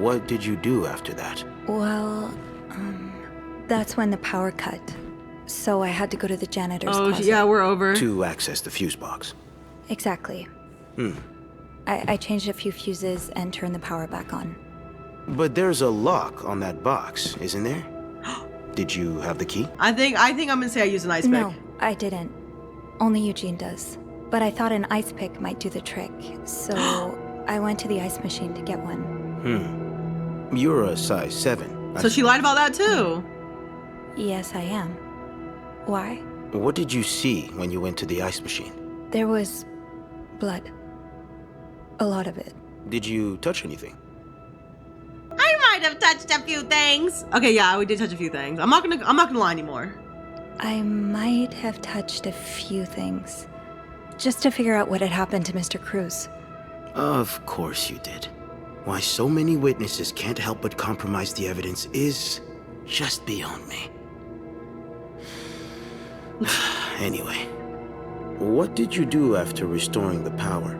What did you do after that? Well, that's when the power cut. So I had to go to the janitor's closet. Yeah, we're over. To access the fuse box. Exactly. I changed a few fuses and turned the power back on. But there's a lock on that box, isn't there? Did you have the key? I think I'm gonna say I used an ice pick. No, I didn't. Only Eugene does. But I thought an ice pick might do the trick, so I went to the ice machine to get one. You're a size 7. So she lied about that too. Yes, I am. Why? What did you see when you went to the ice machine? There was blood. A lot of it. Did you touch anything? I might have touched a few things. Okay, yeah, we did touch a few things. I'm not gonna lie anymore. I might have touched a few things. Just to figure out what had happened to Mr. Cruz. Of course you did. Why so many witnesses can't help but compromise the evidence is just beyond me. Anyway, what did you do after restoring the power?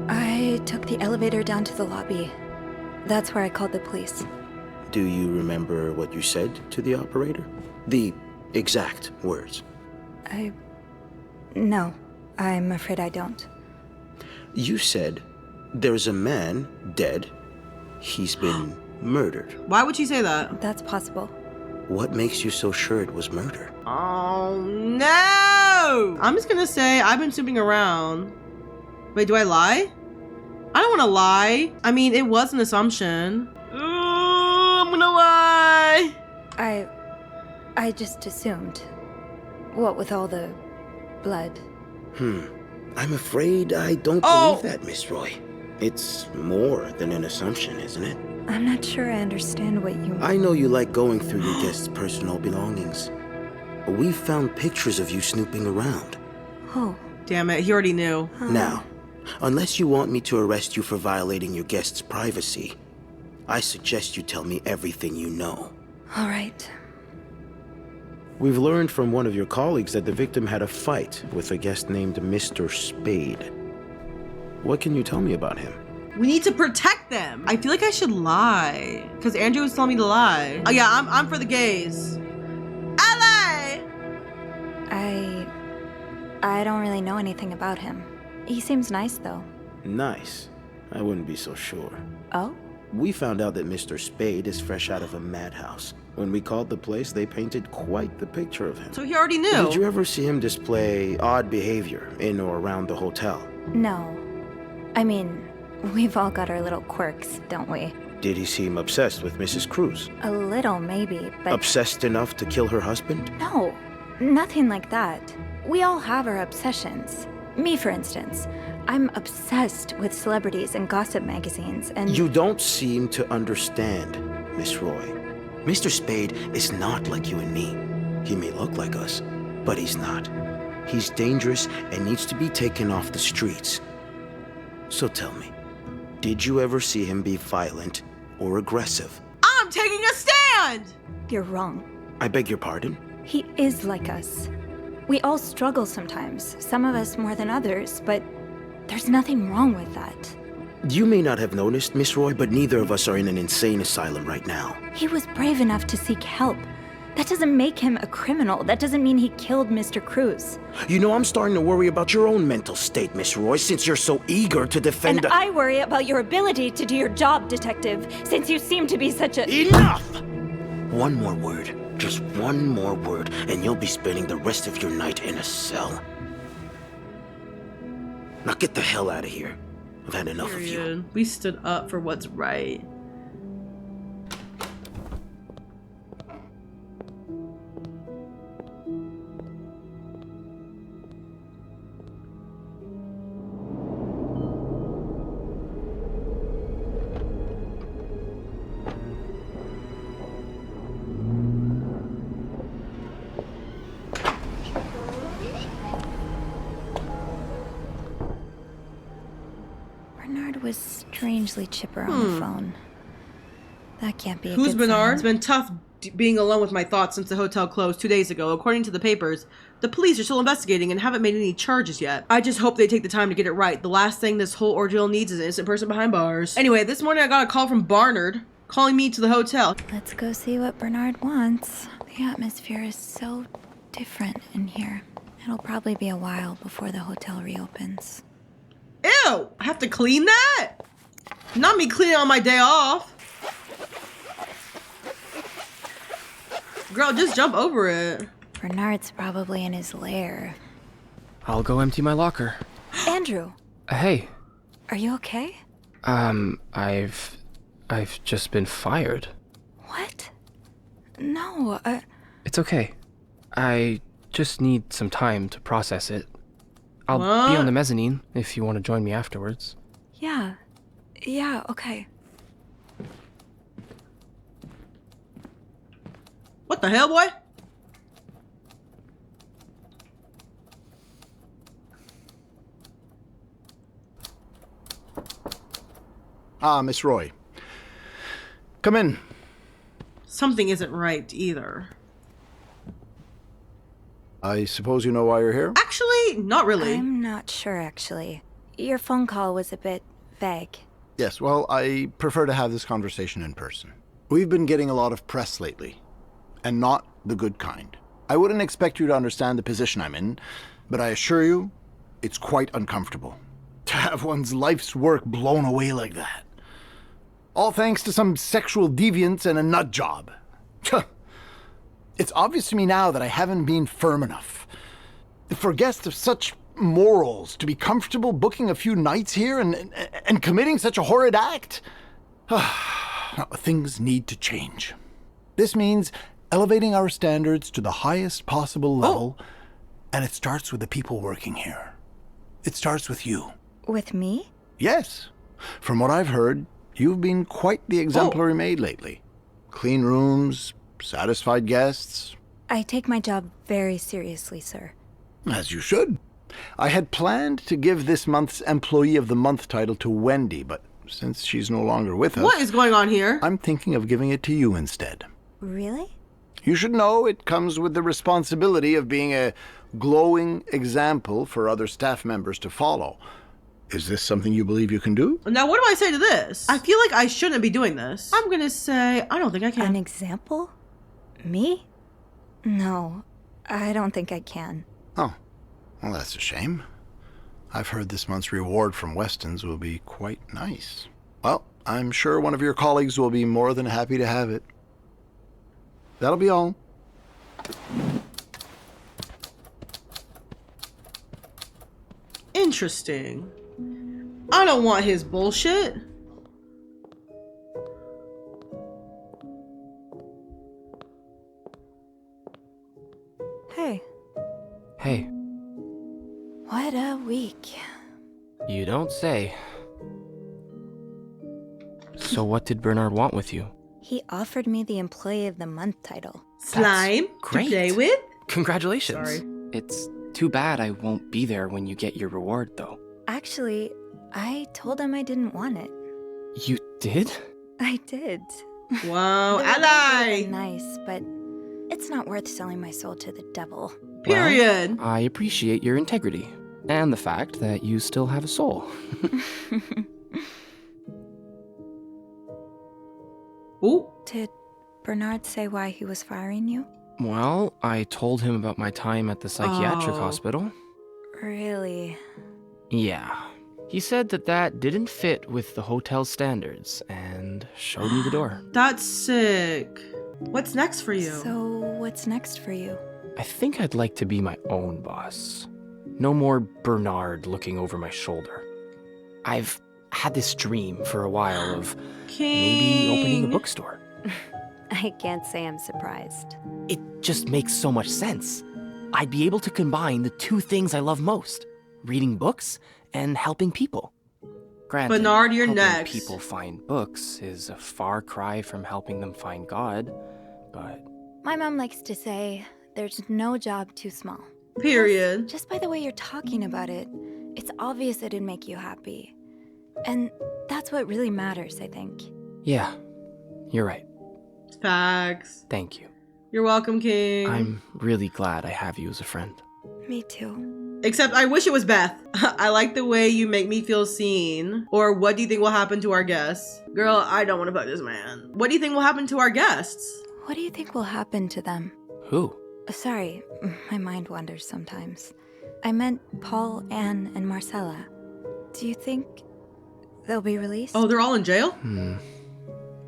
I took the elevator down to the lobby. That's where I called the police. Do you remember what you said to the operator? The exact words? No, I'm afraid I don't. You said, there's a man dead. He's been murdered. Why would she say that? That's possible. What makes you so sure it was murder? Oh, no! I'm just gonna say I've been snooping around. Wait, do I lie? I don't want to lie. I mean, it was an assumption. Ooh, I'm gonna lie. I just assumed. What with all the blood? I'm afraid I don't believe that, Miss Roy. It's more than an assumption, isn't it? I'm not sure I understand what you mean. I know you like going through your guests' personal belongings. We've found pictures of you snooping around. Oh. Damn it, he already knew. Now, unless you want me to arrest you for violating your guests' privacy, I suggest you tell me everything you know. All right. We've learned from one of your colleagues that the victim had a fight with a guest named Mr. Spade. What can you tell me about him? We need to protect them. I feel like I should lie. Because Andrew was telling me to lie. Oh yeah, I'm for the gays. I lie! I don't really know anything about him. He seems nice, though. Nice? I wouldn't be so sure. Oh? We found out that Mr. Spade is fresh out of a madhouse. When we called the place, they painted quite the picture of him. So he already knew. Did you ever see him display odd behavior in or around the hotel? No. I mean, we've all got our little quirks, don't we? Did he seem obsessed with Mrs. Cruz? A little, maybe, but... Obsessed enough to kill her husband? No, nothing like that. We all have our obsessions. Me, for instance. I'm obsessed with celebrities and gossip magazines, and... You don't seem to understand, Miss Roy. Mr. Spade is not like you and me. He may look like us, but he's not. He's dangerous and needs to be taken off the streets. So tell me, did you ever see him be violent or aggressive? I'm taking a stand! You're wrong. I beg your pardon? He is like us. We all struggle sometimes, some of us more than others, but there's nothing wrong with that. You may not have noticed, Miss Roy, but neither of us are in an insane asylum right now. He was brave enough to seek help. That doesn't make him a criminal. That doesn't mean he killed Mr. Cruz. You know, I'm starting to worry about your own mental state, Miss Roy, since you're so eager to defend And I worry about your ability to do your job, Detective, since you seem to be such a— Enough! One more word, just one more word, and you'll be spending the rest of your night in a cell. Now get the hell out of here. I've had enough of you. We stood up for what's right. Bernard was strangely chipper on the phone. That can't be a Who's good Bernard? sign. It's been tough being alone with my thoughts since the hotel closed 2 days ago. According to the papers, the police are still investigating and haven't made any charges yet. I just hope they take the time to get it right. The last thing this whole ordeal needs is an innocent person behind bars. Anyway, this morning I got a call from Barnard calling me to the hotel. Let's go see what Bernard wants. The atmosphere is so different in here. It'll probably be a while before the hotel reopens. Ew! I have to clean that? Not me cleaning on my day off. Girl, just jump over it. Bernard's probably in his lair. I'll go empty my locker. Andrew, Hey, are you okay? I've just been fired. What? No, It's okay. I just need some time to process it. I'll be What? on the mezzanine if you want to join me afterwards. yeah, okay. What the hell, boy? Ah, Miss Roy. Come in. Something isn't right either. I suppose you know why you're here? Actually, not really. I'm not sure, actually. Your phone call was a bit vague. Yes, well, I prefer to have this conversation in person. We've been getting a lot of press lately, and not the good kind. I wouldn't expect you to understand the position I'm in, but I assure you, it's quite uncomfortable. To have one's life's work blown away like that. All thanks to some sexual deviance and a nut job. It's obvious to me now that I haven't been firm enough. For guests of such morals to be comfortable booking a few nights here and committing such a horrid act? Things need to change. This means elevating our standards to the highest possible level, and it starts with the people working here. It starts with you. With me? Yes. From what I've heard, you've been quite the exemplary maid lately. Clean rooms, satisfied guests. I take my job very seriously, sir. As you should. I had planned to give this month's Employee of the Month title to Wendy, but since she's no longer with us... What is going on here? I'm thinking of giving it to you instead. Really? You should know it comes with the responsibility of being a glowing example for other staff members to follow. Is this something you believe you can do? Now, what do I say to this? I feel like I shouldn't be doing this. I'm gonna say, I don't think I can. An example? Me? No, I don't think I can. Oh, well, that's a shame. I've heard this month's reward from Weston's will be quite nice. Well, I'm sure one of your colleagues will be more than happy to have it. That'll be all. Interesting. I don't want his bullshit. Hey. Hey, What a week. you don't say. So what did Bernard want with you? He offered me the Employee of the Month title. Slime great. to play with? Congratulations. Sorry. It's too bad I won't be there when you get your reward, though. Actually, I told him I didn't want it. You did? I did. Wow, The reward would've ally. been nice, but it's not worth selling my soul to the devil. Period. Well, I appreciate your integrity and the fact that you still have a soul. Ooh. Did Bernard say why he was firing you? Well, I told him about my time at the psychiatric hospital. Really? Yeah. He said that didn't fit with the hotel's standards and showed me the door. That's sick. What's next for you? So, what's next for you? I think I'd like to be my own boss. No more Bernard looking over my shoulder. I've had this dream for a while of maybe opening a bookstore. I can't say I'm surprised. It just makes so much sense. I'd be able to combine the two things I love most, reading books and helping people. Granted, Bernard, you're helping next. people find books is a far cry from helping them find God, but... My mom likes to say, there's no job too small. Period. Just by the way you're talking about it, it's obvious it'd make you happy. And that's what really matters, I think. Yeah, you're right. Facts. Thank you. You're welcome, King. I'm really glad I have you as a friend. Me too. Except I wish it was Beth. I like the way you make me feel seen. Or what do you think will happen to our guests? Girl, I don't want to fuck this man. What do you think will happen to our guests? What do you think will happen to them? Who? Sorry, my mind wanders sometimes. I meant Paul, Anne, and Marcella. Do you think they'll be released? Oh, they're all in jail?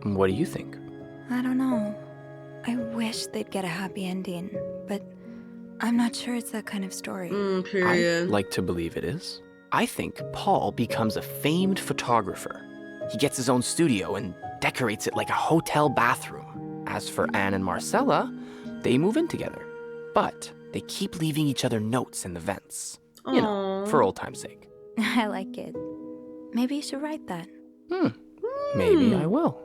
What do you think? I don't know. I wish they'd get a happy ending, but I'm not sure it's that kind of story. Period. I'd like to believe it is. I think Paul becomes a famed photographer. He gets his own studio and decorates it like a hotel bathroom. As for Anne and Marcella, they move in together. But they keep leaving each other notes in the vents. You know, for old time's sake. I like it. Maybe you should write that. Maybe I will.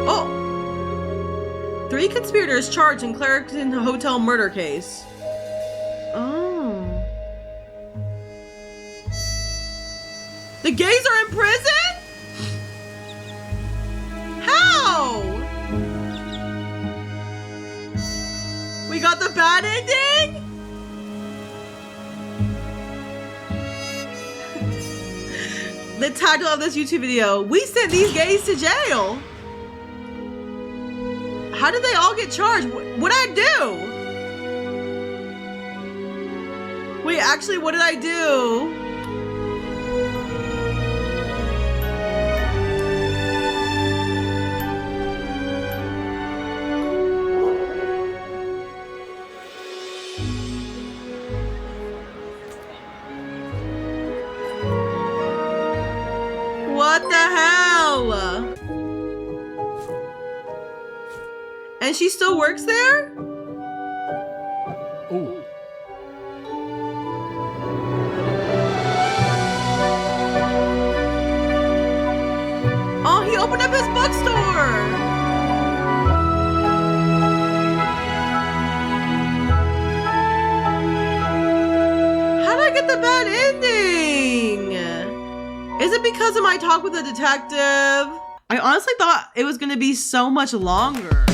Oh! 3 conspirators charged in Clarington Hotel murder case. Oh. The gays are in prison? How? We got the bad ending? The title of this YouTube video, we sent these gays to jail. How did they all get charged? What'd I do? Wait, actually, what did I do? What the hell? And she still works there? Ooh. Oh, he opened up his bookstore. How did I get the bad ending? Is it because of my talk with the detective? I honestly thought it was gonna be so much longer.